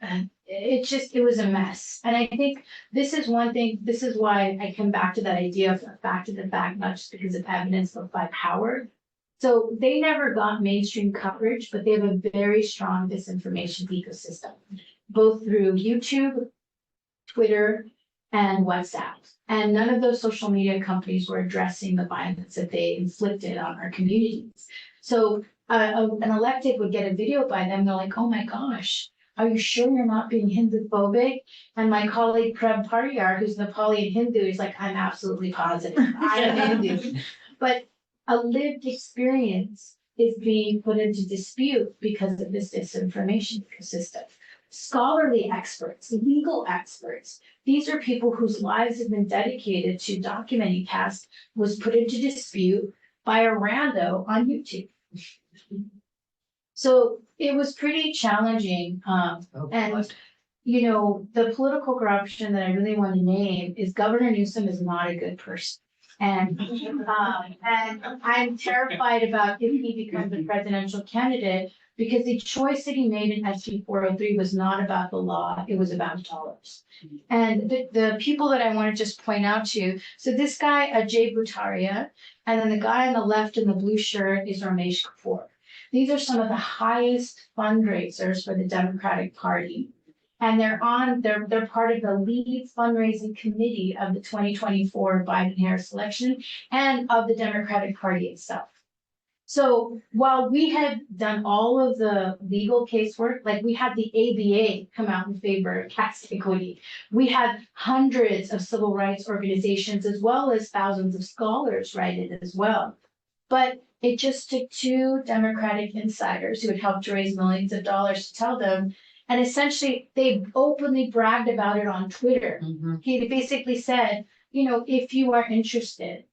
it was a mess. And I think this is one thing, this is why I come back to that idea of the fact of the fact, not just because of evidence, but by power. So they never got mainstream coverage, but they have a very strong disinformation ecosystem, both through YouTube, Twitter, and WhatsApp. And none of those social media companies were addressing the violence that they inflicted on our communities. So an elected would get a video by them, they're like, oh my gosh, are you sure you're not being Hindu-phobic? And my colleague Prem Pariyar, who's Nepali and Hindu, is like, I'm absolutely positive, I am Hindu. But a lived experience is being put into dispute because of this disinformation ecosystem. Scholarly experts, legal experts, these are people whose lives have been dedicated to documenting caste, was put into dispute by a rando on YouTube. So it was pretty challenging. And the political corruption that I really want to name is Governor Newsom is not a good person. And I'm terrified about if he becomes a presidential candidate, because the choice that he made in SB 403 was not about the law, it was about dollars. And the people that I want to just point out to you, so this guy, Ajay Bhattaria, and then the guy on the left in the blue shirt is Ramesh Kapoor. These are some of the highest fundraisers for the Democratic Party. And they're part of the lead fundraising committee of the 2024 Biden-Harris election and of the Democratic Party itself. So while we had done all of the legal casework, like we had the ABA come out in favor of caste equity, we had hundreds of civil rights organizations as well as thousands of scholars write it as well. But it just took two Democratic insiders who had helped raise millions of dollars to tell them. And essentially, they openly bragged about it on Twitter. He basically said, if you are interested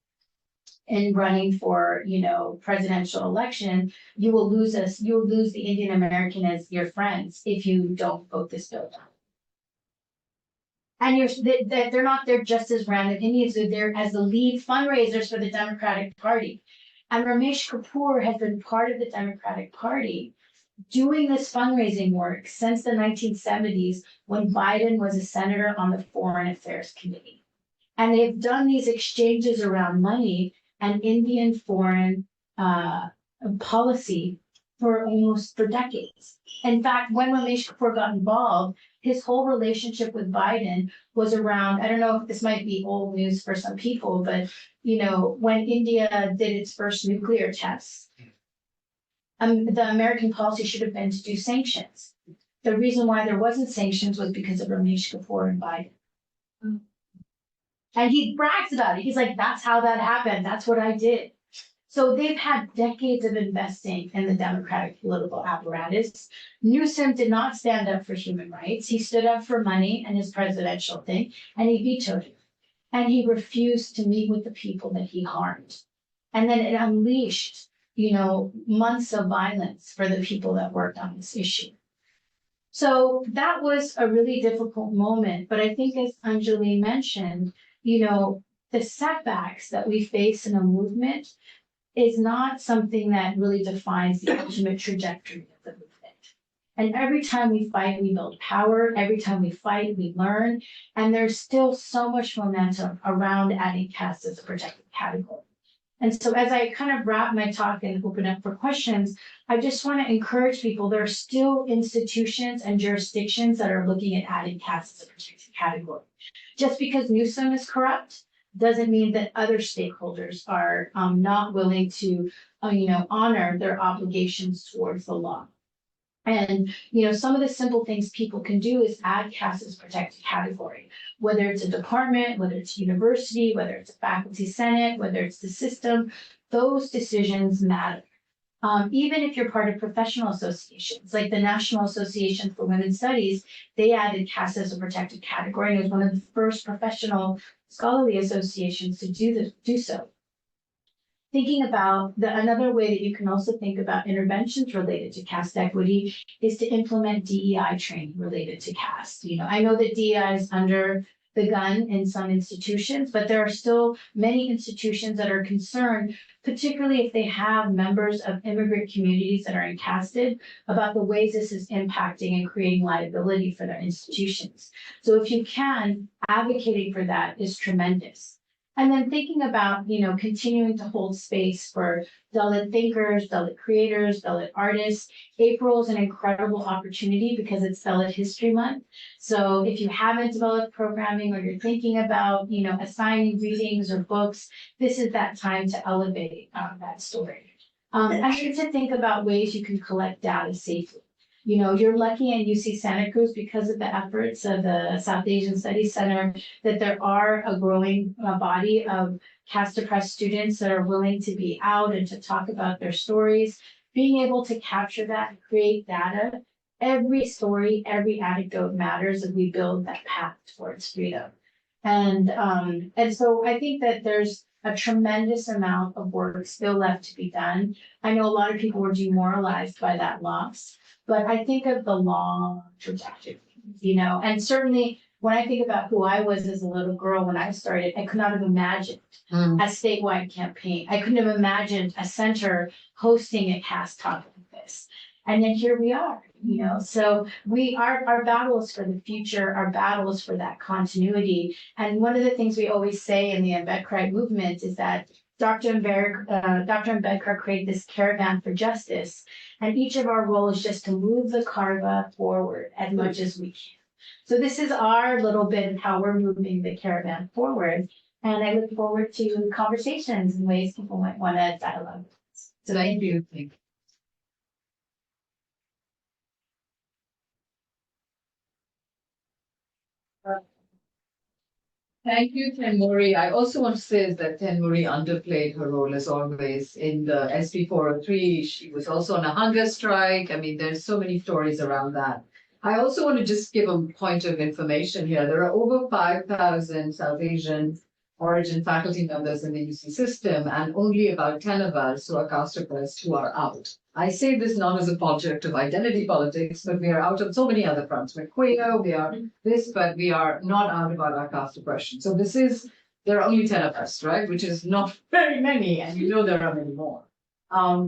in running for, presidential election, you will lose the Indian American as your friends if you don't vote this bill down. And they're just as random Indians, they're as the lead fundraisers for the Democratic Party. And Ramesh Kapoor has been part of the Democratic Party doing this fundraising work since the 1970s when Biden was a senator on the Foreign Affairs Committee. And they've done these exchanges around money and Indian foreign policy for decades. In fact, when Ramesh Kapoor got involved, his whole relationship with Biden was around, I don't know if this might be old news for some people, but when India did its first nuclear tests, the American policy should have been to do sanctions. The reason why there wasn't sanctions was because of Ramesh Kapoor and Biden. And he brags about it. He's like, that's how that happened. That's what I did. So they've had decades of investing in the Democratic political apparatus. Newsom did not stand up for human rights. He stood up for money and his presidential thing, and he vetoed it. And he refused to meet with the people that he harmed. And then it unleashed months of violence for the people that worked on this issue. So that was a really difficult moment. But I think, as Anjali mentioned, the setbacks that we face in a movement is not something that really defines the ultimate trajectory of the movement. And every time we fight, we build power. Every time we fight, we learn. And there's still so much momentum around adding caste as a protected category. And so as I kind of wrap my talk and open up for questions, I just want to encourage people, there are still institutions and jurisdictions that are looking at adding caste as a protected category. Just because Newsom is corrupt doesn't mean that other stakeholders are not willing to, honor their obligations towards the law. And, some of the simple things people can do is add caste as a protected category, whether it's a department, whether it's a university, whether it's a faculty senate, whether it's the system, those decisions matter. Even if you're part of professional associations, like the National Association for Women's Studies, they added caste as a protected category, and it was one of the first professional scholarly associations to do so. Thinking about another way that you can also think about interventions related to caste equity is to implement DEI training related to caste. I know that DEI is under the gun in some institutions, but there are still many institutions that are concerned, particularly if they have members of immigrant communities that are encasted, about the ways this is impacting and creating liability for their institutions. So if you can, advocating for that is tremendous. And then thinking about, continuing to hold space for Dalit thinkers, Dalit creators, Dalit artists. April is an incredible opportunity because it's Dalit History Month. So if you haven't developed programming or you're thinking about, assigning readings or books, this is that time to elevate that story. I need to think about ways you can collect data safely. You're lucky in UC Santa Cruz because of the efforts of the South Asian Studies Center that there are a growing body of caste-oppressed students that are willing to be out and to talk about their stories. Being able to capture that and create data, every story, every anecdote matters as we build that path towards freedom. And so I think that there's a tremendous amount of work still left to be done. I know a lot of people were demoralized by that loss. but I think of the long trajectory, and certainly when I think about who I was as a little girl when I started, I could not have imagined a statewide campaign. I couldn't have imagined a center hosting a caste talk like this. And then here we are, so our battle is for the future, our battle is for that continuity. And one of the things we always say in the Ambedkarite movement is that Dr. Ambedkar created this caravan for justice, and each of our role is just to move the karva forward as much as we can. So this is our little bit of how we're moving the caravan forward, and I look forward to conversations and ways people might want to dialogue. So thank you. Thank you, Thenmozhi. I also want to say that Thenmozhi underplayed her role as always in the SB 403. She was also on a hunger strike. I mean, there's so many stories around that. I also want to just give a point of information here. There are over 5,000 South Asian origin faculty members in the UC system, and only about 10 of us who are caste oppressed who are out. I say this not as a project of identity politics, but we are out on so many other fronts. We're queer, we are this, but we are not out about our caste oppression. So there are only 10 of us, right? Which is not very many, and there are many more.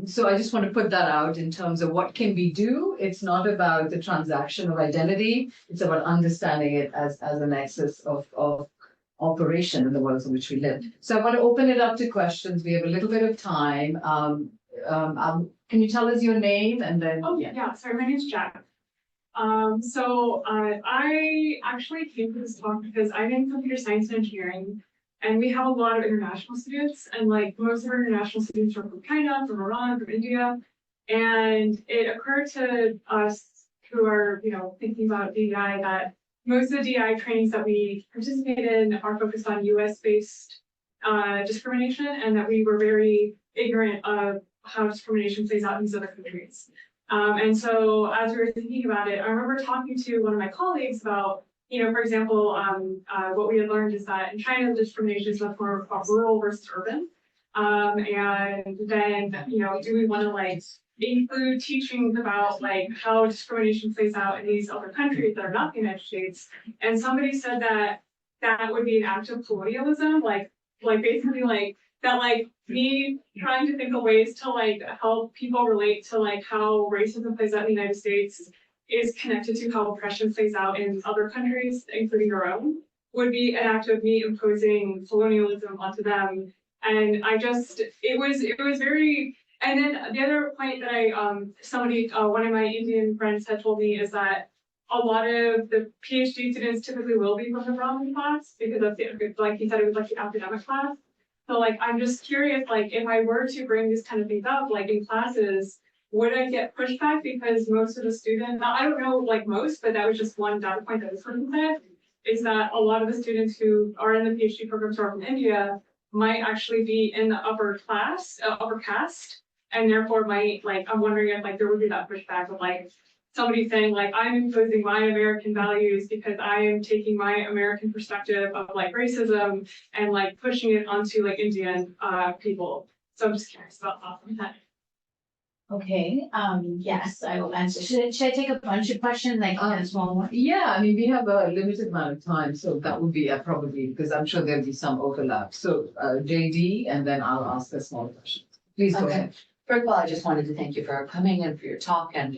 So I just want to put that out in terms of what can we do. It's not about the transaction of identity. It's about understanding it as a nexus of operation in the world in which we live. So I want to open it up to questions. We have a little bit of time. Can you tell us your name and then? Oh, yeah. Sorry, my name's Jack. I actually came to this talk because I'm in computer science and engineering, and we have a lot of international students, and most of our international students are from China, from Iran, from India, and it occurred to us who are, thinking about DEI that most of the DEI trainings that we participate in are focused on US-based discrimination, and that we were very ignorant of how discrimination plays out in these other countries. And so as we were thinking about it, I remember talking to one of my colleagues about, for example, what we had learned is that in China, the discrimination is much more rural versus urban. And then, do we want to include teachings about how discrimination plays out in these other countries that are not the United States? And somebody said that would be an act of colonialism, basically that me trying to think of ways to help people relate to how racism plays out in the United States is connected to how oppression plays out in other countries, including our own, would be an act of me imposing colonialism onto them. And it was very. And then the other point that one of my Indian friends had told me is that a lot of the PhD students typically will be from the Brahmin class because that's he said, it was the academic class. So I'm just curious, if I were to bring these kind of things up, in classes, would I get pushback? Because most of the students, I don't know most, but that was just one data point that this person said, is that a lot of the students who are in the PhD programs who are from India might actually be in the upper caste, and therefore might, I'm wondering if there would be that pushback of somebody saying I'm imposing my American values because I am taking my American perspective of racism and pushing it onto Indian people. So I'm just curious about that. Okay, yes, I will answer. Should I take a bunch of questions, a small one? Yeah, I mean, we have a limited amount of time, so that would be probably, because I'm sure there'll be some overlap. So JD, and then I'll ask a small question. Please go ahead. First of all, I just wanted to thank you for coming and for your talk, and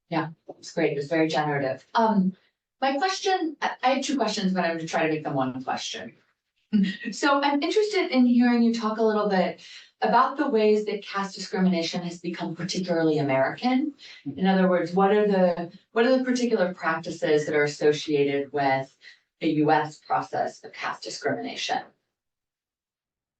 yeah, it was great. It was very generative. My question, I have two questions, but I'm going to try to make them one question. So I'm interested in hearing you talk a little bit about the ways that caste discrimination has become particularly American. In other words, what are the particular practices that are associated with the US process of caste discrimination?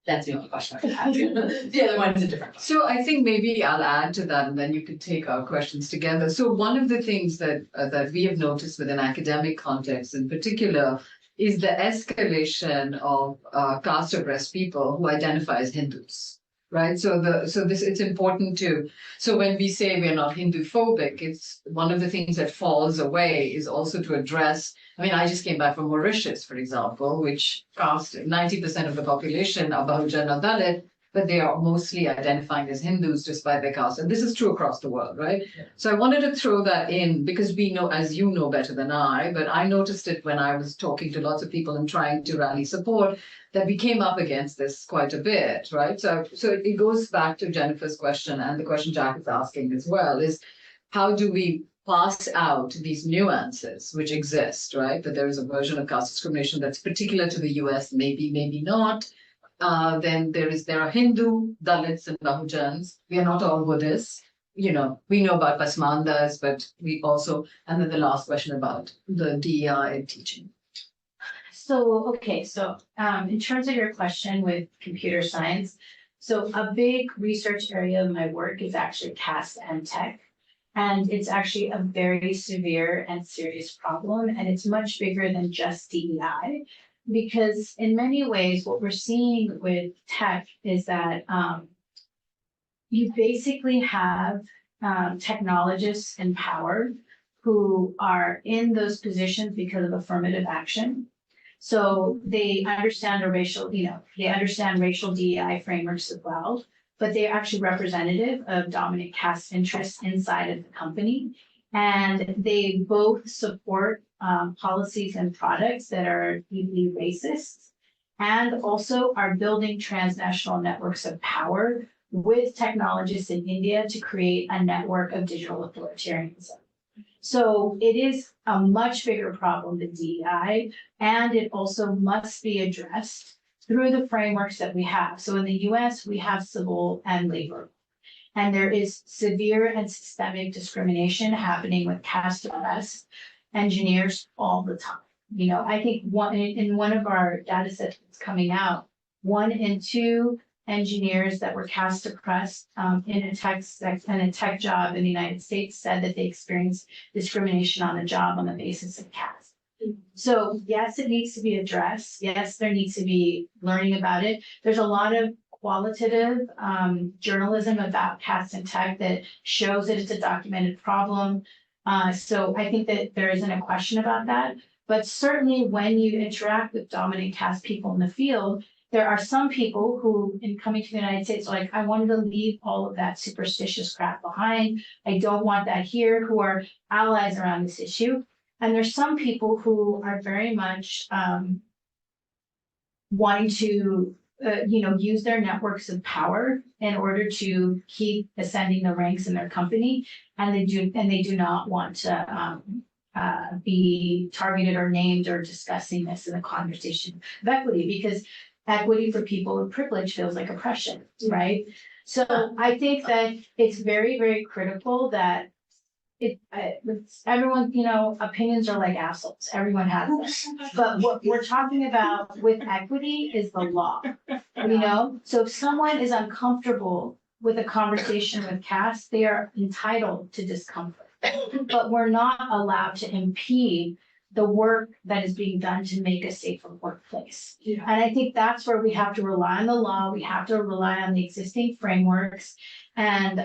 That's the only question I have. The other one is a different question. So I think maybe I'll add to that, and then you could take our questions together. So one of the things that we have noticed within academic context in particular is the escalation of caste oppressed people who identify as Hindus, right? So it's important to. So when we say we're not Hindu phobic, it's one of the things that falls away is also to address. I mean, I just came back from Mauritius, for example, which caste 90% of the population are Bahujan or Dalit, but they are mostly identifying as Hindus despite their caste. And this is true across the world, right? So I wanted to throw that in because we know, as you know better than I, but I noticed it when I was talking to lots of people and trying to rally support, that we came up against this quite a bit, right? So it goes back to Jennifer's question and the question Jack is asking as well, is how do we pass out these nuances which exist, right? That there is a version of caste discrimination that's particular to the US, maybe not. Then there are Hindu, Dalits, and Bahujans. We are not all Buddhists. We know about Pasmandas, but we also, and then the last question about the DEI teaching. So, okay, so in terms of your question with computer science, so a big research area of my work is actually caste and tech. And it's actually a very severe and serious problem, and it's much bigger than just DEI. Because in many ways, what we're seeing with tech is that you basically have technologists in power who are in those positions because of affirmative action. So they understand they understand racial DEI frameworks as well, but they're actually representative of dominant caste interests inside of the company. And they both support policies and products that are deeply racist, and also are building transnational networks of power with technologists in India to create a network of digital authoritarianism. So it is a much bigger problem than DEI, and it also must be addressed through the frameworks that we have. So in the US, we have civil and labor. And there is severe and systemic discrimination happening with caste oppressed engineers all the time. I think in one of our data sets that's coming out, 1 in 2 engineers that were caste oppressed in a tech job in the United States said that they experienced discrimination on the job on the basis of caste. So yes, it needs to be addressed. Yes, there needs to be learning about it. There's a lot of qualitative journalism about caste and tech that shows that it's a documented problem. So I think that there isn't a question about that. But certainly when you interact with dominant caste people in the field, there are some people who, in coming to the United States, are like, I wanted to leave all of that superstitious crap behind. I don't want that here, who are allies around this issue. And there's some people who are very much wanting to use their networks of power in order to keep ascending the ranks in their company, and they do not want to be targeted or named or discussing this in the conversation of equity, because equity for people with privilege feels like oppression, right? So I think that it's very, very critical that everyone, opinions are like assholes. Everyone has them. But what we're talking about with equity is the law, So if someone is uncomfortable with a conversation with caste, they are entitled to discomfort. But we're not allowed to impede the work that is being done to make a safer workplace. Yeah. And I think that's where we have to rely on the law. We have to rely on the existing frameworks and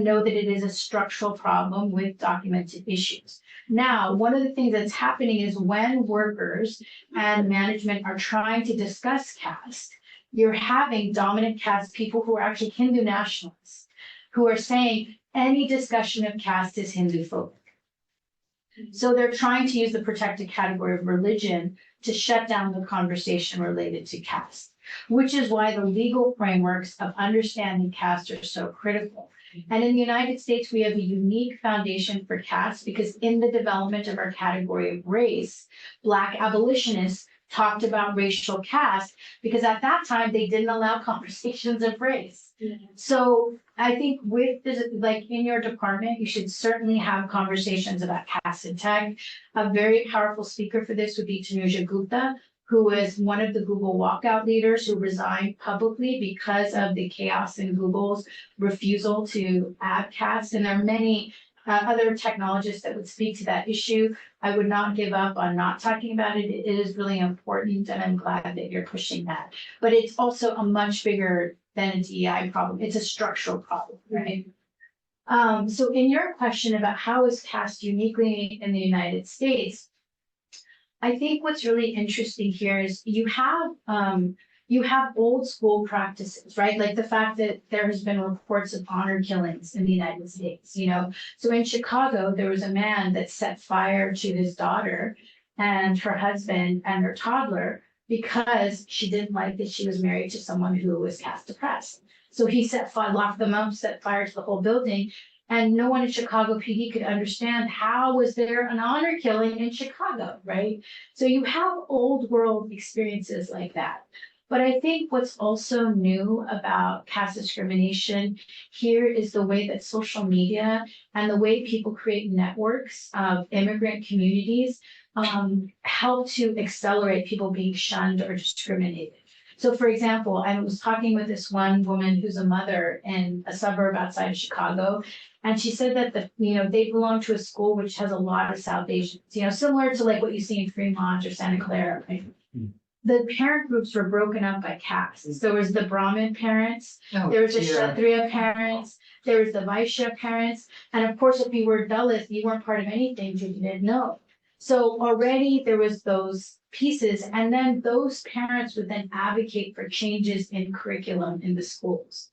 know that it is a structural problem with documented issues. Now, one of the things that's happening is when workers and management are trying to discuss caste, you're having dominant caste people who are actually Hindu nationalists, who are saying any discussion of caste is Hindu phobic. So they're trying to use the protected category of religion to shut down the conversation related to caste, which is why the legal frameworks of understanding caste are so critical. And in the United States, we have a unique foundation for caste because in the development of our category of race, Black abolitionists talked about racial caste because at that time they didn't allow conversations of race. So I think with this, like in your department, you should certainly have conversations about caste and tech. A very powerful speaker for this would be Thenmozhi Gupta, who is one of the Google walkout leaders who resigned publicly because of the chaos in Google's refusal to add caste. And there are many other technologists that would speak to that issue. I would not give up on not talking about it. It is really important, and I'm glad that you're pushing that. But it's also a much bigger than a DEI problem. It's a structural problem, right? So in your question about how is caste uniquely in the United States, I think what's really interesting here is you have you have old school practices, right? Like the fact that there has been reports of honor killings in the United States, you know? So in Chicago, there was a man that set fire to his daughter and her husband and her toddler because she didn't like that she was married to someone who was caste oppressed. So he locked them up, set fire to the whole building. And no one in Chicago PD could understand how was there an honor killing in Chicago, right? So you have old world experiences like that. But I think what's also new about caste discrimination here is the way that social media and the way people create networks of immigrant communities help to accelerate people being shunned or discriminated. So for example, I was talking with this one woman who's a mother in a suburb outside of Chicago, and she said that they belong to a school which has a lot of South Asians, similar to like what you see in Fremont or Santa Clara, right? The parent groups were broken up by castes. There was the Brahmin parents, there was the Kshatriya parents, there was the Vaishya parents, and of course, if you were Dalit, you weren't part of anything because you didn't know. So already there was those pieces, and then those parents would then advocate for changes in curriculum in the schools.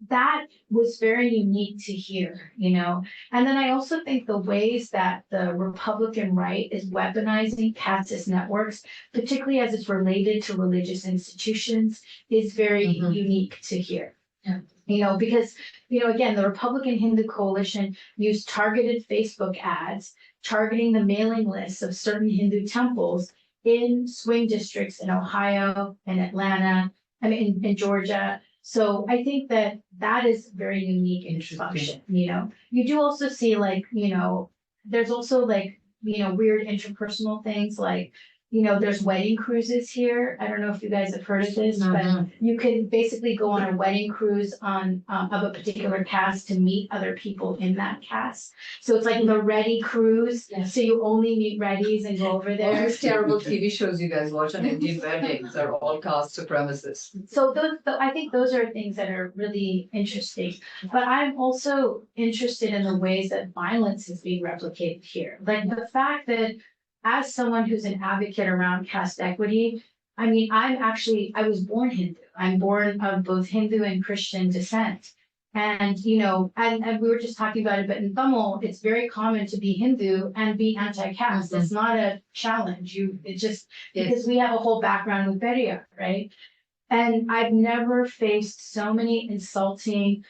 That was very unique to hear, And then I also think the ways that the Republican right is weaponizing casteist networks, particularly as it's related to religious institutions, is very unique to hear. Yeah. Because, again, the Republican Hindu Coalition used targeted Facebook ads, targeting the mailing lists of certain Hindu temples in swing districts in Ohio and Atlanta, in Georgia. So I think that is very unique in its function, You do also see there's also weird interpersonal things like, there's wedding cruises here. I don't know if you guys have heard of this, but you can basically go on a wedding cruise of a particular caste to meet other people in that caste. So it's like the Reddy cruise. Yes. So you only meet Reddys and go over there. All these terrible TV shows you guys watch on Indian weddings are all caste supremacists. So I think those are things that are really interesting. But I'm also interested in the ways that violence is being replicated here. Like the fact that as someone who's an advocate around caste equity, I was born Hindu. I'm born of both Hindu and Christian descent. And, and we were just talking about it, but in Tamil, it's very common to be Hindu and be anti-caste. It's not a challenge. Because we have a whole background with Periyar, right? And I've never faced so many insulting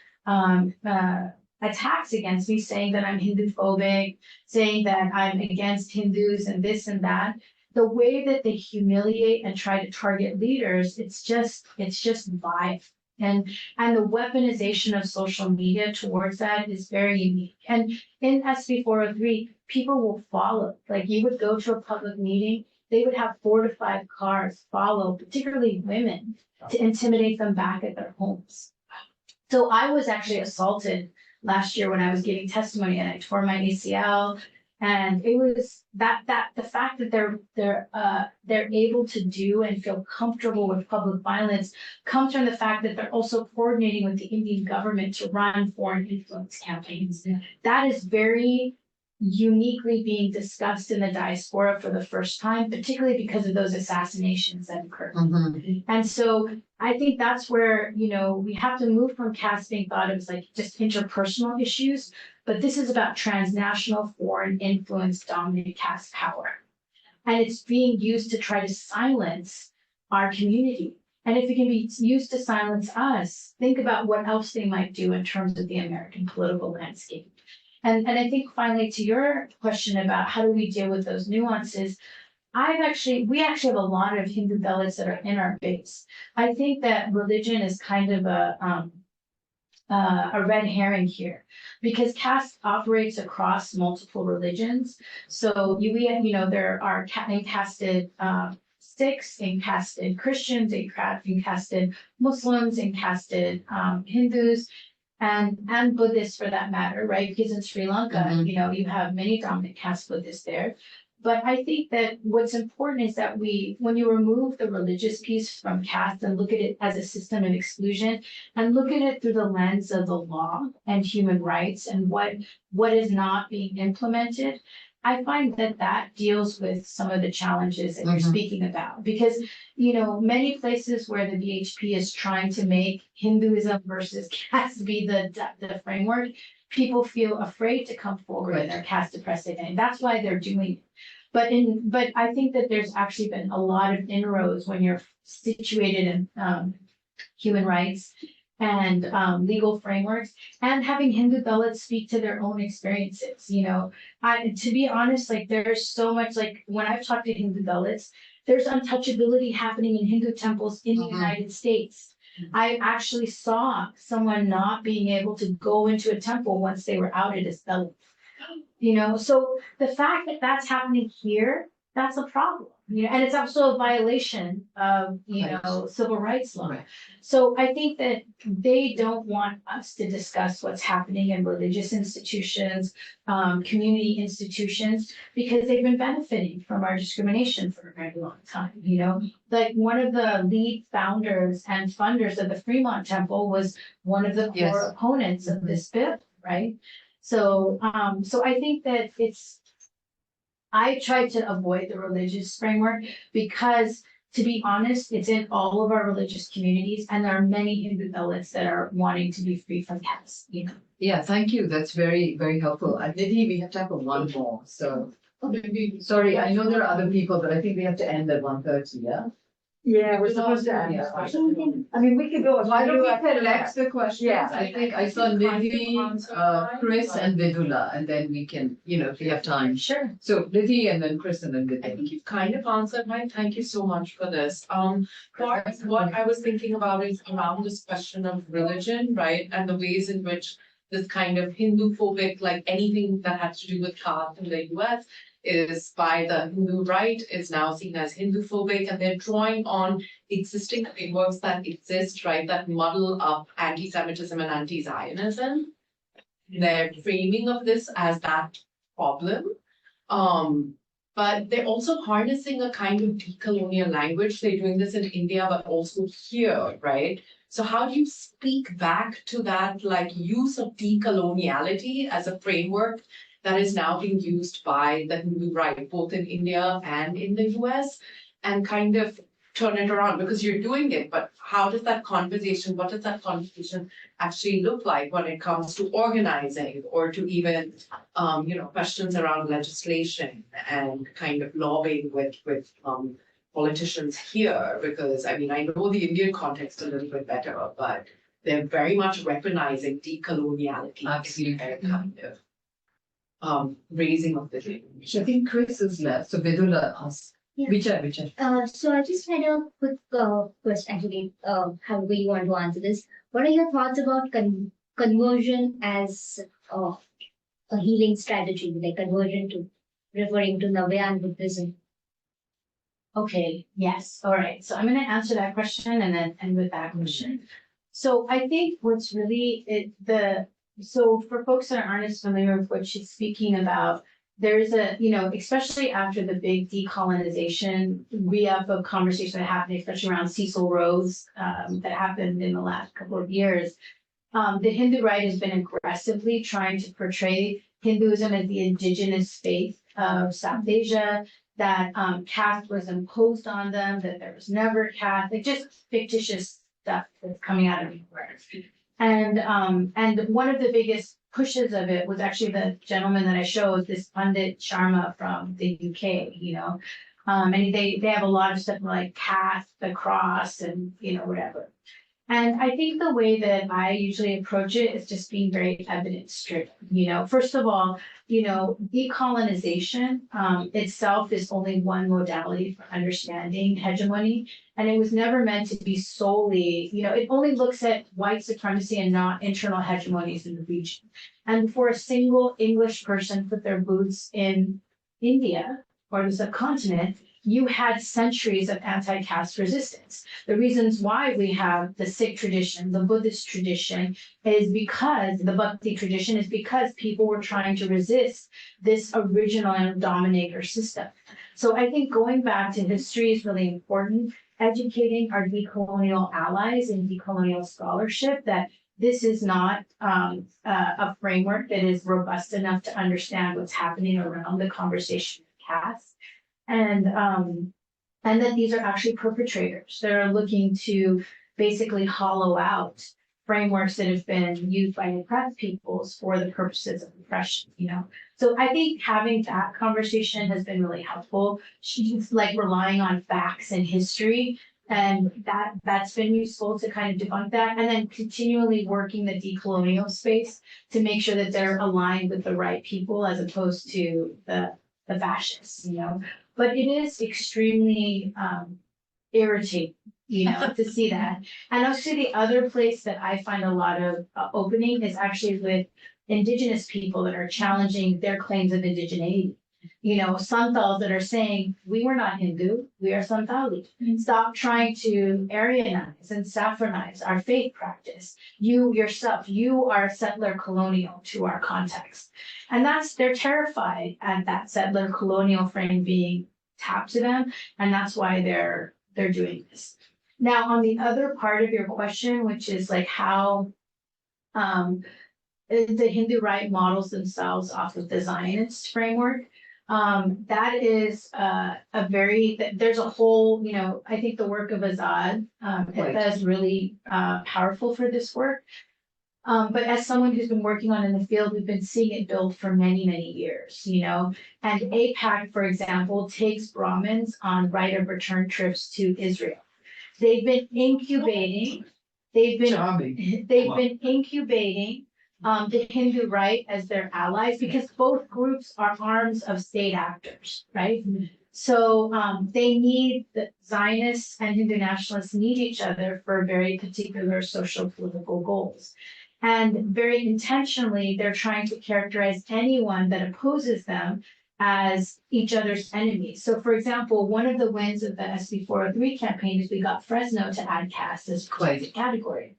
attacks against me, saying that I'm Hindu phobic, saying that I'm against Hindus and this and that. The way that they humiliate and try to target leaders, it's just vile. And the weaponization of social media towards that is very unique. And in SB 403, people will follow. Like you would go to a public meeting, they would have 4 to 5 cars follow, particularly women, to intimidate them back at their homes. So I was actually assaulted last year when I was giving testimony and I tore my ACL. And it was that the fact that they're able to do and feel comfortable with public violence comes from the fact that they're also coordinating with the Indian government to run foreign influence campaigns. Yeah. That is very uniquely being discussed in the diaspora for the first time, particularly because of those assassinations that occurred. And so I think that's where, we have to move from caste being thought of as like just interpersonal issues, but this is about transnational foreign influence dominant caste power. And it's being used to try to silence our community. And if it can be used to silence us, think about what else they might do in terms of the American political landscape. And I think finally to your question about how do we deal with those nuances, we actually have a lot of Hindu Dalits that are in our base. I think that religion is kind of a red herring here because caste operates across multiple religions. So there are encasted Sikhs, encasted Christians, encasted Muslims, encasted Hindus. And Buddhists for that matter, right? Because in Sri Lanka, you have many dominant caste Buddhists there. But I think that what's important is that when you remove the religious piece from caste and look at it as a system of exclusion and look at it through the lens of the law and human rights and what is not being implemented, I find that deals with some of the challenges that you're speaking about. Because, many places where the VHP is trying to make Hinduism versus caste be the framework, people feel afraid to come forward in their caste oppressed identity. That's why they're doing it. But I think that there's actually been a lot of inroads when you're situated in human rights and legal frameworks, and having Hindu Dalits speak to their own experiences. To be honest, like there's so much, like when I've talked to Hindu Dalits, there's untouchability happening in Hindu temples in the United States. I actually saw someone not being able to go into a temple once they were outed as Dalit. So the fact that that's happening here, that's a problem. And it's also a violation of, civil rights law. Right. So I think that they don't want us to discuss what's happening in religious institutions, community institutions, because they've been benefiting from our discrimination for a very long time. Like one of the lead founders and funders of the Fremont Temple was one of the core opponents of this bill, right? So I think that I try to avoid the religious framework because, to be honest, it's in all of our religious communities, and there are many Hindu Dalits that are wanting to be free from caste. Yeah, thank you. That's very, very helpful. Nidhi, we have time for one more. So, sorry, I know there are other people, but I think we have to end at 1:30. Yeah. Yeah, we're supposed to end. Yeah. I mean, we could go. Why don't we collect the questions? Yeah. I think I saw Nidhi, Chris, and Vidula, and then we can, if we have time. Sure. So Nidhi, and then Chris, and then I Vidula. think you've kind of answered mine. Thank you so much for this. Part of what I was thinking about is around this question of religion, right? And the ways in which this kind of Hindu phobic, like anything that has to do with caste in the US, is by the Hindu right, is now seen as Hindu phobic, and they're drawing on existing frameworks that exist, right, that muddle up anti-Semitism and anti-Zionism. Their framing of this as that problem. But they're also harnessing a kind of decolonial language. They're doing this in India, but also here, right? So how do you speak back to that like use of decoloniality as a framework that is now being used by the Hindu right, both in India and in the US, and kind of turn it around? Because you're doing it, but how does that conversation, what does that conversation actually look like when it comes to organizing or to even, questions around legislation and kind of lobbying with politicians here? Because I mean, I know the Indian context a little bit better, but they're very much weaponizing decoloniality. Absolutely. Kind of raising of the thing. I think Chris is left. So Vidula asks. Yeah. Vichar. So I just had a quick question, actually, however you want to answer this. What are your thoughts about conversion as a healing strategy, like conversion to referring to Navayan Buddhism? Okay, yes, all right. So I'm going to answer that question and then end with that question. So I think what's really so for folks that aren't as familiar with what she's speaking about, there's especially after the big decolonization, we have a conversation that happened, especially around Cecil Rhodes, that happened in the last couple of years. The Hindu right has been aggressively trying to portray Hinduism as the indigenous faith of South Asia, that caste was imposed on them, that there was never caste, like just fictitious stuff that's coming out of everywhere. And one of the biggest pushes of it was actually the gentleman that I showed, this Pandit Sharma from the UK, and they have a lot of stuff like caste, the cross, and whatever. And I think the way that I usually approach it is just being very evidence driven. First of all, decolonization itself is only one modality for understanding hegemony. And it was never meant to be solely, it only looks at white supremacy and not internal hegemonies in the region. And before a single English person put their boots in India or the subcontinent, you had centuries of anti-caste resistance. The reasons why we have the Sikh tradition, the Buddhist tradition, is because the Bhakti tradition is because people were trying to resist this original dominator system. So I think going back to history is really important. Educating our decolonial allies in decolonial scholarship that this is not a framework that is robust enough to understand what's happening around the conversation of caste, and that these are actually perpetrators that are looking to basically hollow out frameworks that have been used by oppressed peoples for the purposes of oppression, you know. So I think having that conversation has been really helpful. She's like relying on facts and history, and that's been useful to kind of debunk that, and then continually working the decolonial space to make sure that they're aligned with the right people as opposed to the fascists, you know. But it is extremely irritating, you know, to see that. And actually the other place that I find a lot of opening is actually with indigenous people that are challenging their claims of indigeneity. You know, Santals that are saying, we were not Hindu, we are Santali. Stop trying to Aryanize and saffronize our faith practice. You yourself, you are settler colonial to our context. And they're terrified at that settler colonial frame being tapped to them. And that's why they're doing this. Now, on the other part of your question, which is like how the Hindu right models themselves off of the Zionist framework, that is there's a whole, you know, I think the work of Azad is really powerful for this work. But as someone who's been working on in the field, we've been seeing it build for many, many years, you know. And AIPAC, for example, takes Brahmins on right of return trips to Israel. They've been incubating, the Hindu right as their allies, because both groups are arms of state actors, right? So they need, the Zionists and Hindu nationalists need each other for very particular social political goals. And very intentionally, they're trying to characterize anyone that opposes them as each other's enemies. So for example, one of the wins of the SB 403 campaign is we got Fresno to add caste as a category.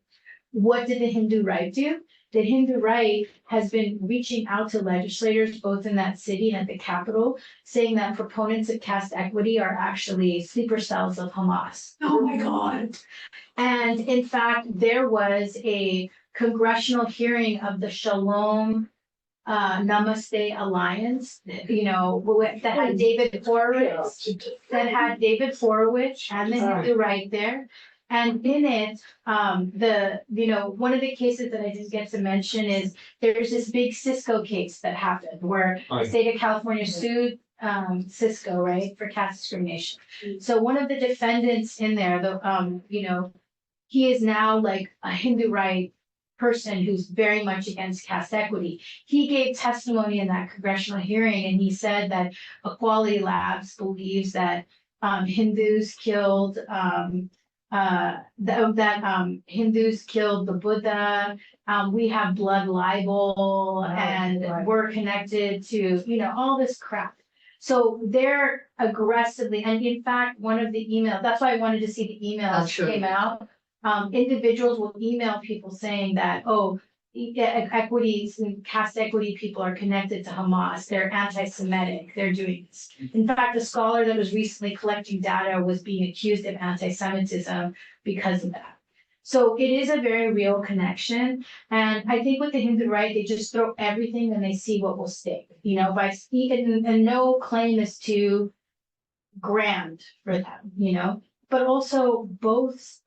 What did the Hindu right do? The Hindu right has been reaching out to legislators both in that city and at the capital, saying that proponents of caste equity are actually sleeper cells of Hamas. Oh my God. And in fact, there was a congressional hearing of the Shalom Namaste Alliance, you know, that had David Horowitz, and the Hindu right there. And in it, one of the cases that I didn't get to mention is there's this big Cisco case that happened where the state of California sued Cisco, right, for caste discrimination. So one of the defendants in there, he is now like a Hindu right person who's very much against caste equity. He gave testimony in that congressional hearing, and he said that Equality Labs believes that Hindus killed Hindus killed the Buddha. We have blood libel, and we're connected to, you know, all this crap. So they're aggressively, and in fact, one of the emails, that's why I wanted to see the emails that came out. Individuals will email people saying that, equities and caste equity people are connected to Hamas. They're anti-Semitic. They're doing this. In fact, a scholar that was recently collecting data was being accused of anti-Semitism because of that. So it is a very real connection. And I think with the Hindu right, they just throw everything and they see what will stick, you know, and no claim is too grand for them, you know, but also both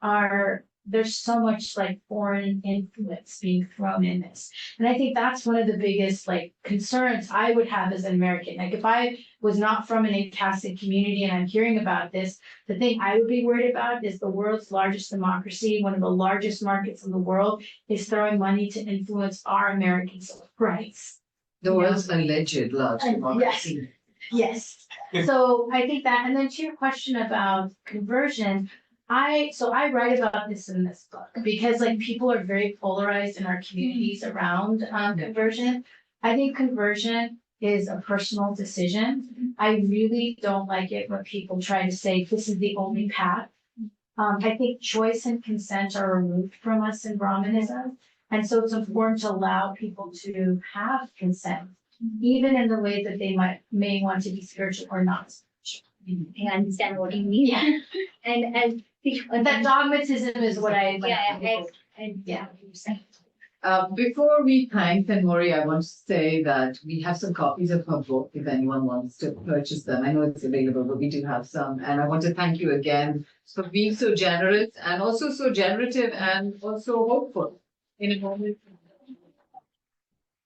there's so much like foreign influence being thrown in this. And I think that's one of the biggest like concerns I would have as an American. Like if I was not from an Catholic community and I'm hearing about this, the thing I would be worried about is the world's largest democracy, one of the largest markets in the world, is throwing money to influence our American civil rights. The world's alleged large democracy. Yes. So I think that, and then to your question about conversion, I write about this in this book because like people are very polarized in our communities around conversion. I think conversion is a personal decision. I really don't like it when people try to say this is the only path. I think choice and consent are removed from us in Brahmanism. And so it's important to allow people to have consent, even in the way that they may want to be spiritual or not. I understand what you mean. Yeah. And That dogmatism is what I like. yeah. Before we thank Thenmozhi, I want to say that we have some copies of her book if anyone wants to purchase them. I know it's available, but we do have some. And I want to thank you again for being so generous and also so generative and also hopeful in a moment